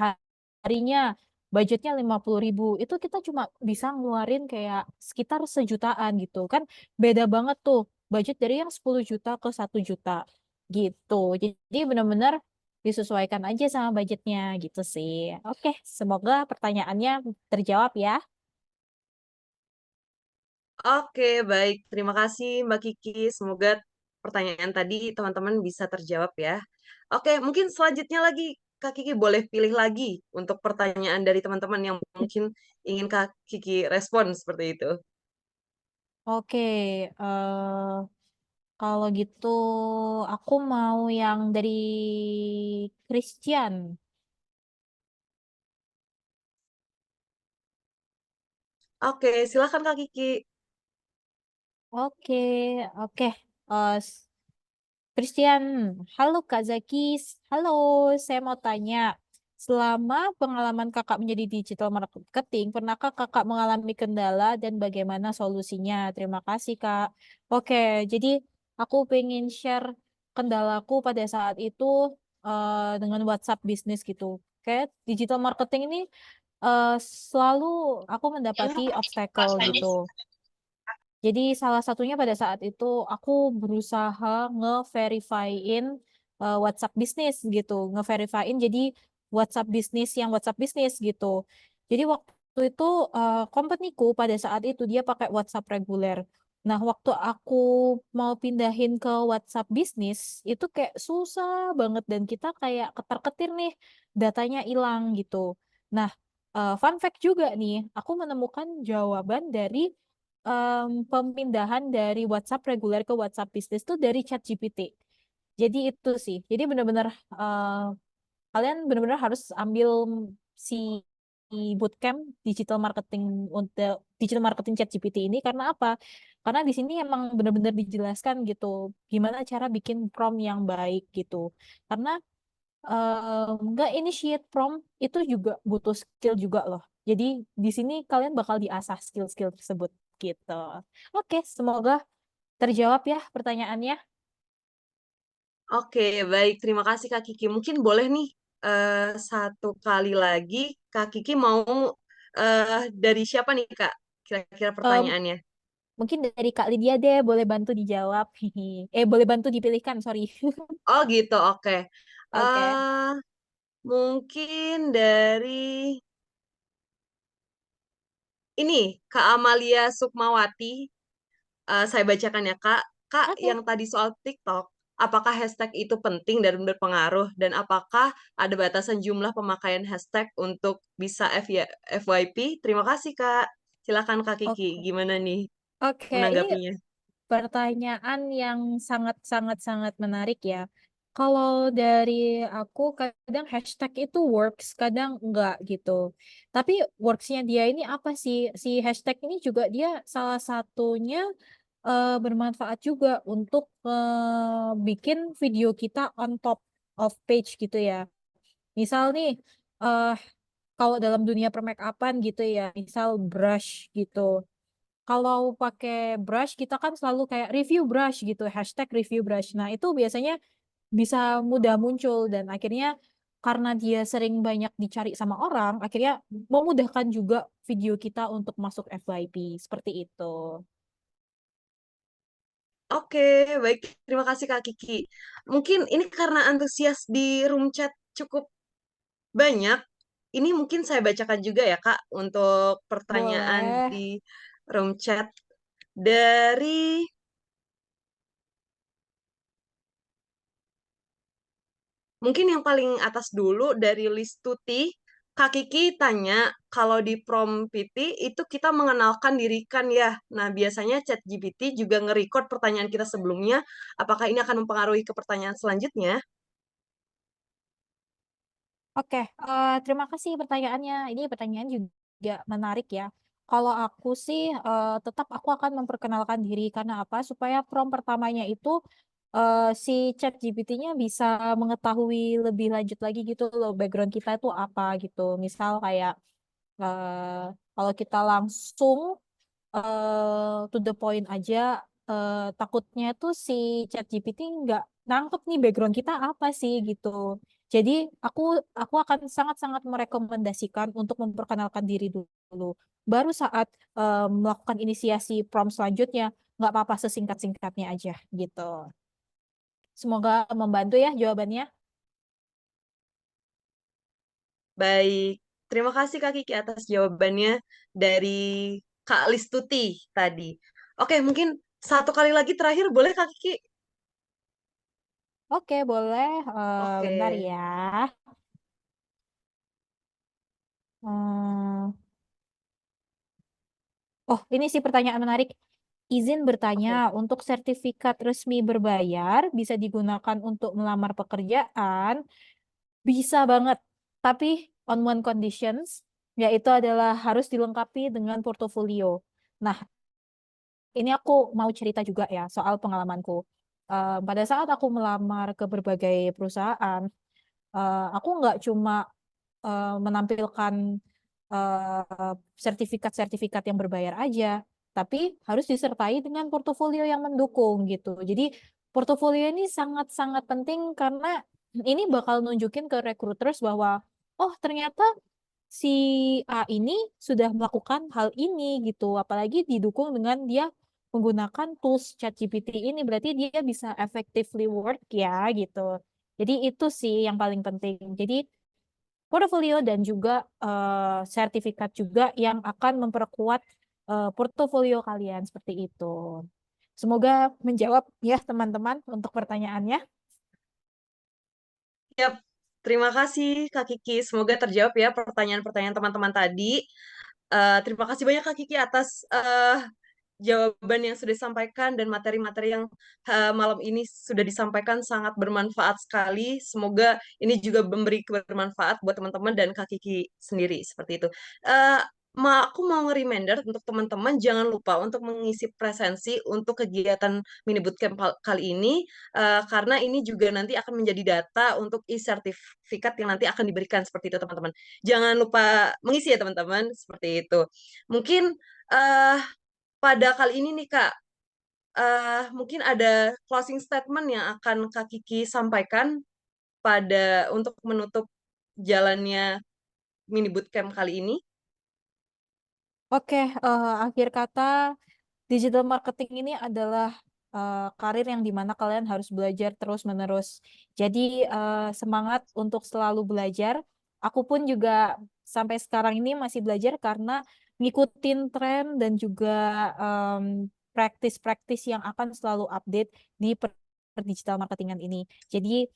harinya budgetnya 50.000 itu kita cuma bisa ngeluarin kayak sekitar sejutaan gitu kan beda banget tuh budget dari yang 10 juta ke 1 juta gitu jadi benar-benar disesuaikan aja sama budgetnya gitu sih. Oke, semoga pertanyaannya terjawab ya. Oke, baik. Terima kasih Mbak Kiki. Semoga pertanyaan tadi teman-teman bisa terjawab ya. Oke, mungkin selanjutnya lagi Kak Kiki boleh pilih lagi untuk pertanyaan dari teman-teman yang mungkin ingin Kak Kiki respon seperti itu. Oke, kalau gitu aku mau yang dari Christian. Oke, silakan Kak Kiki. Oke, oke. Christian, halo Kak Zaki. Halo, saya mau tanya. Selama pengalaman kakak menjadi digital marketing, pernahkah kakak mengalami kendala dan bagaimana solusinya? Terima kasih, Kak. Oke, jadi aku pengen share kendalaku pada saat itu dengan WhatsApp bisnis gitu. Oke, digital marketing ini eh, selalu aku mendapati obstacle gitu. Jadi salah satunya pada saat itu aku berusaha nge-verifyin WhatsApp bisnis gitu, nge-verifyin jadi WhatsApp bisnis yang WhatsApp bisnis gitu. Jadi waktu itu company-ku pada saat itu dia pakai WhatsApp reguler. Nah, waktu aku mau pindahin ke WhatsApp bisnis itu kayak susah banget dan kita kayak ketar-ketir nih datanya hilang gitu. Nah, fun fact juga nih, aku menemukan jawaban dari pemindahan dari WhatsApp reguler ke WhatsApp bisnis tuh dari ChatGPT. Jadi itu sih. Jadi benar-benar kalian benar-benar harus ambil si bootcamp digital marketing untuk digital marketing ChatGPT ini karena apa? Karena di sini emang benar-benar dijelaskan gitu gimana cara bikin prompt yang baik gitu. Karena nggak initiate prompt itu juga butuh skill juga loh. Jadi di sini kalian bakal diasah skill-skill tersebut gitu. Oke, semoga terjawab ya pertanyaannya. Oke, baik. Terima kasih Kak Kiki. Mungkin boleh nih satu kali lagi Kak Kiki mau dari siapa nih Kak? Kira-kira Em, pertanyaannya. Mungkin dari Kak Lydia deh, boleh bantu dijawab. Boleh bantu dipilihkan, sorry. Oh gitu, oke. Oke, eh Mungkin dari ini Kak Amalia Sukmawati. Saya bacakan ya Kak. Kak, oke, yang tadi soal TikTok, apakah hashtag itu penting dan berpengaruh? Dan apakah ada batasan jumlah pemakaian hashtag untuk bisa FYP? Terima kasih Kak. Silakan Kak Kiki, oke. gimana nih Oke, ini menanggapinya? pertanyaan yang sangat-sangat-sangat menarik ya. Kalau dari aku kadang hashtag itu works, kadang enggak gitu. Tapi worksnya dia ini apa sih? Si hashtag ini juga dia salah satunya bermanfaat juga untuk bikin video kita on top of page gitu ya. Misal nih, eh kalau dalam dunia permakeupan gitu ya, misal brush gitu. Kalau pakai brush kita kan selalu kayak review brush gitu, hashtag review brush. Nah, itu biasanya bisa mudah muncul dan akhirnya karena dia sering banyak dicari sama orang, akhirnya memudahkan juga video kita untuk masuk FYP seperti itu. Oke, baik. Terima kasih Kak Kiki. Mungkin ini karena antusias di room chat cukup banyak. Ini mungkin saya bacakan juga ya Kak untuk pertanyaan Boleh. di room chat dari mungkin yang paling atas dulu dari Listuti. Kak Kiki tanya, kalau di Prom PT itu kita mengenalkan diri kan ya. Nah, biasanya ChatGPT juga nge-record pertanyaan kita sebelumnya. Apakah ini akan mempengaruhi ke pertanyaan selanjutnya? Oke, terima kasih pertanyaannya. Ini pertanyaan juga menarik ya. Kalau aku sih tetap aku akan memperkenalkan diri karena apa? Supaya prompt pertamanya itu si ChatGPT-nya bisa mengetahui lebih lanjut lagi gitu loh background kita itu apa gitu. Misal kayak eh, kalau kita langsung to the point aja takutnya tuh si ChatGPT nggak nangkep nih background kita apa sih gitu. Jadi aku aku akan sangat-sangat merekomendasikan untuk memperkenalkan diri dulu. Baru saat melakukan inisiasi prompt selanjutnya nggak apa-apa sesingkat-singkatnya aja gitu. Semoga membantu ya jawabannya. Baik, terima kasih Kak Kiki atas jawabannya dari Kak Listuti tadi. Oke, mungkin satu kali lagi terakhir boleh Kak Kiki? Oke, boleh. Oke, Bentar ya. Hmm, Oh, ini sih pertanyaan menarik. Izin bertanya, oke. untuk sertifikat resmi berbayar bisa digunakan untuk melamar pekerjaan? Bisa banget. Tapi on one conditions, yaitu adalah harus dilengkapi dengan portofolio. Nah, ini aku mau cerita juga ya soal pengalamanku. Pada saat aku melamar ke berbagai perusahaan, aku nggak cuma menampilkan sertifikat-sertifikat yang berbayar aja, tapi harus disertai dengan portofolio yang mendukung gitu. Jadi portofolio ini sangat-sangat penting karena ini bakal nunjukin ke recruiters bahwa oh ternyata si A ini sudah melakukan hal ini gitu. Apalagi didukung dengan dia menggunakan tools ChatGPT ini berarti dia bisa effectively work ya gitu. Jadi itu sih yang paling penting. Jadi portofolio dan juga sertifikat juga yang akan memperkuat portofolio kalian seperti itu. Semoga menjawab ya teman-teman untuk pertanyaannya. Yap, terima kasih Kak Kiki. Semoga terjawab ya pertanyaan-pertanyaan teman-teman tadi. Terima kasih banyak Kak Kiki atas jawaban yang sudah disampaikan dan materi-materi yang malam ini sudah disampaikan sangat bermanfaat sekali. Semoga ini juga memberi kebermanfaat buat teman-teman dan Kak Kiki sendiri seperti itu. Eh, aku mau nge-reminder untuk teman-teman jangan lupa untuk mengisi presensi untuk kegiatan mini bootcamp kali ini karena ini juga nanti akan menjadi data untuk e-sertifikat yang nanti akan diberikan seperti itu teman-teman. Jangan lupa mengisi ya teman-teman seperti itu. Mungkin eh, pada kali ini nih Kak, mungkin ada closing statement yang akan Kak Kiki sampaikan pada untuk menutup jalannya mini bootcamp kali ini. Oke, akhir kata, digital marketing ini adalah karir yang dimana kalian harus belajar terus-menerus. Jadi semangat untuk selalu belajar. Aku pun juga sampai sekarang ini masih belajar karena ngikutin tren dan juga praktis-praktis yang akan selalu update di digital marketingan ini. Jadi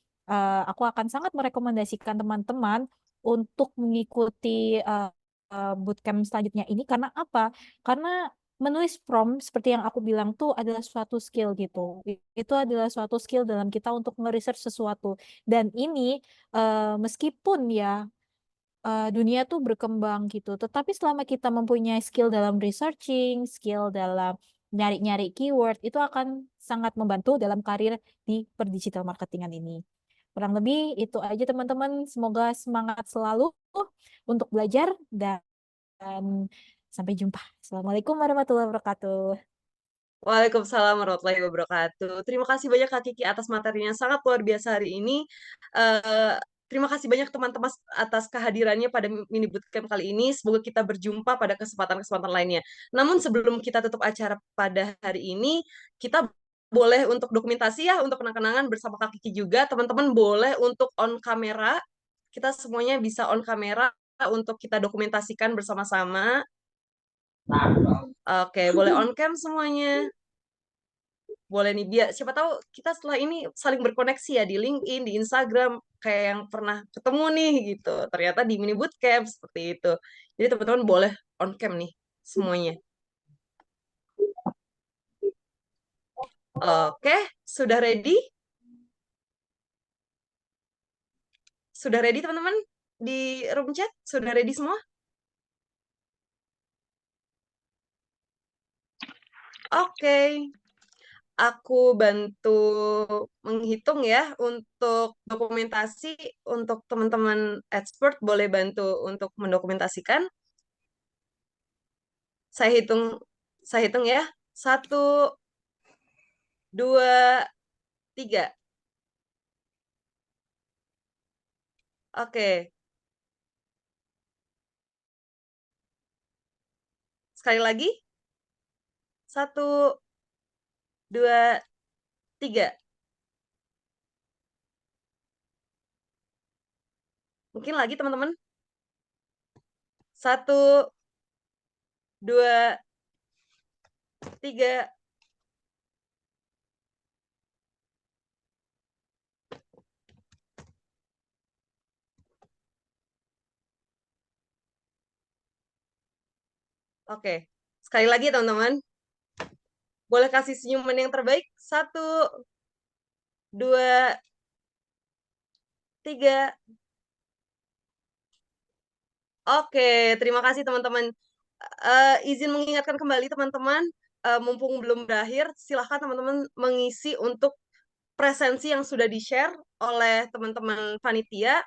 aku akan sangat merekomendasikan teman-teman untuk mengikuti bootcamp selanjutnya ini karena apa? Karena menulis prompt seperti yang aku bilang tuh adalah suatu skill gitu. Itu adalah suatu skill dalam kita untuk nge-research sesuatu. Dan ini meskipun ya dunia tuh berkembang gitu, tetapi selama kita mempunyai skill dalam researching, skill dalam nyari-nyari keyword, itu akan sangat membantu dalam karir di digital marketingan ini. Kurang lebih itu aja teman-teman. Semoga semangat selalu untuk belajar dan sampai jumpa. Assalamualaikum warahmatullahi wabarakatuh. Waalaikumsalam warahmatullahi wabarakatuh. Terima kasih banyak Kak Kiki atas materinya sangat luar biasa hari ini. Eh, terima kasih banyak teman-teman atas kehadirannya pada mini bootcamp kali ini. Semoga kita berjumpa pada kesempatan-kesempatan lainnya. Namun sebelum kita tutup acara pada hari ini, kita boleh untuk dokumentasi ya, untuk kenang-kenangan bersama Kak Kiki juga. Teman-teman boleh untuk on kamera. Kita semuanya bisa on kamera untuk kita dokumentasikan bersama-sama. Oke, boleh on cam semuanya. Boleh nih, biar siapa tahu kita setelah ini saling berkoneksi ya di LinkedIn, di Instagram, kayak yang pernah ketemu nih gitu. Ternyata di mini bootcamp seperti itu. Jadi teman-teman boleh on cam nih semuanya. Oke, sudah ready? Sudah ready teman-teman? Di room chat sudah ready semua? Oke. Aku bantu menghitung ya untuk dokumentasi untuk teman-teman expert boleh bantu untuk mendokumentasikan. Saya hitung saya hitung ya. 1, 2, 3. Oke. Sekali lagi. 1, 2, 3. Mungkin lagi teman-teman. 1, 2, 3. Oke. Sekali lagi teman-teman. Boleh kasih senyuman yang terbaik. 1, 2, 3. Oke, terima kasih teman-teman. Izin mengingatkan kembali teman-teman, mumpung belum berakhir, silahkan teman-teman mengisi untuk presensi yang sudah di-share oleh teman-teman panitia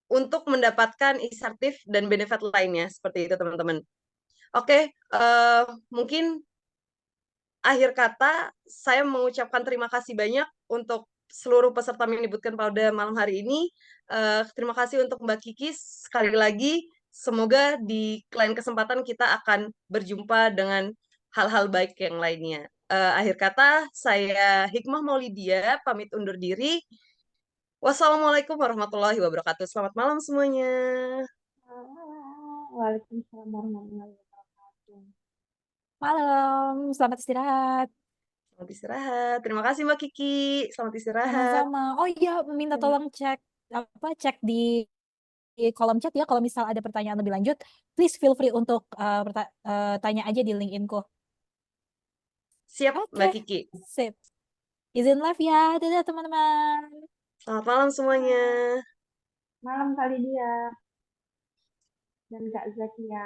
untuk mendapatkan insentif dan benefit lainnya, seperti itu teman-teman. Oke, mungkin akhir kata, saya mengucapkan terima kasih banyak untuk seluruh peserta mini bootcamp pada malam hari ini. Terima kasih untuk Mbak Kiki sekali lagi. Semoga di lain kesempatan kita akan berjumpa dengan hal-hal baik yang lainnya. Akhir kata, saya Hikmah Maulidia, pamit undur diri. Wassalamualaikum warahmatullahi wabarakatuh. Selamat malam semuanya. Waalaikumsalam warahmatullahi wabarakatuh. Malam, selamat istirahat. Selamat istirahat. Terima kasih Mbak Kiki. Selamat istirahat. Sama-sama. Oh iya, minta tolong cek di kolom chat ya kalau misal ada pertanyaan lebih lanjut, please feel free untuk tanya aja di LinkedIn-ku. Siap, Oke, Mbak Kiki. sip. Izin live ya. Dadah teman-teman. Selamat malam semuanya. Malam kali dia. dan Kak Zakia.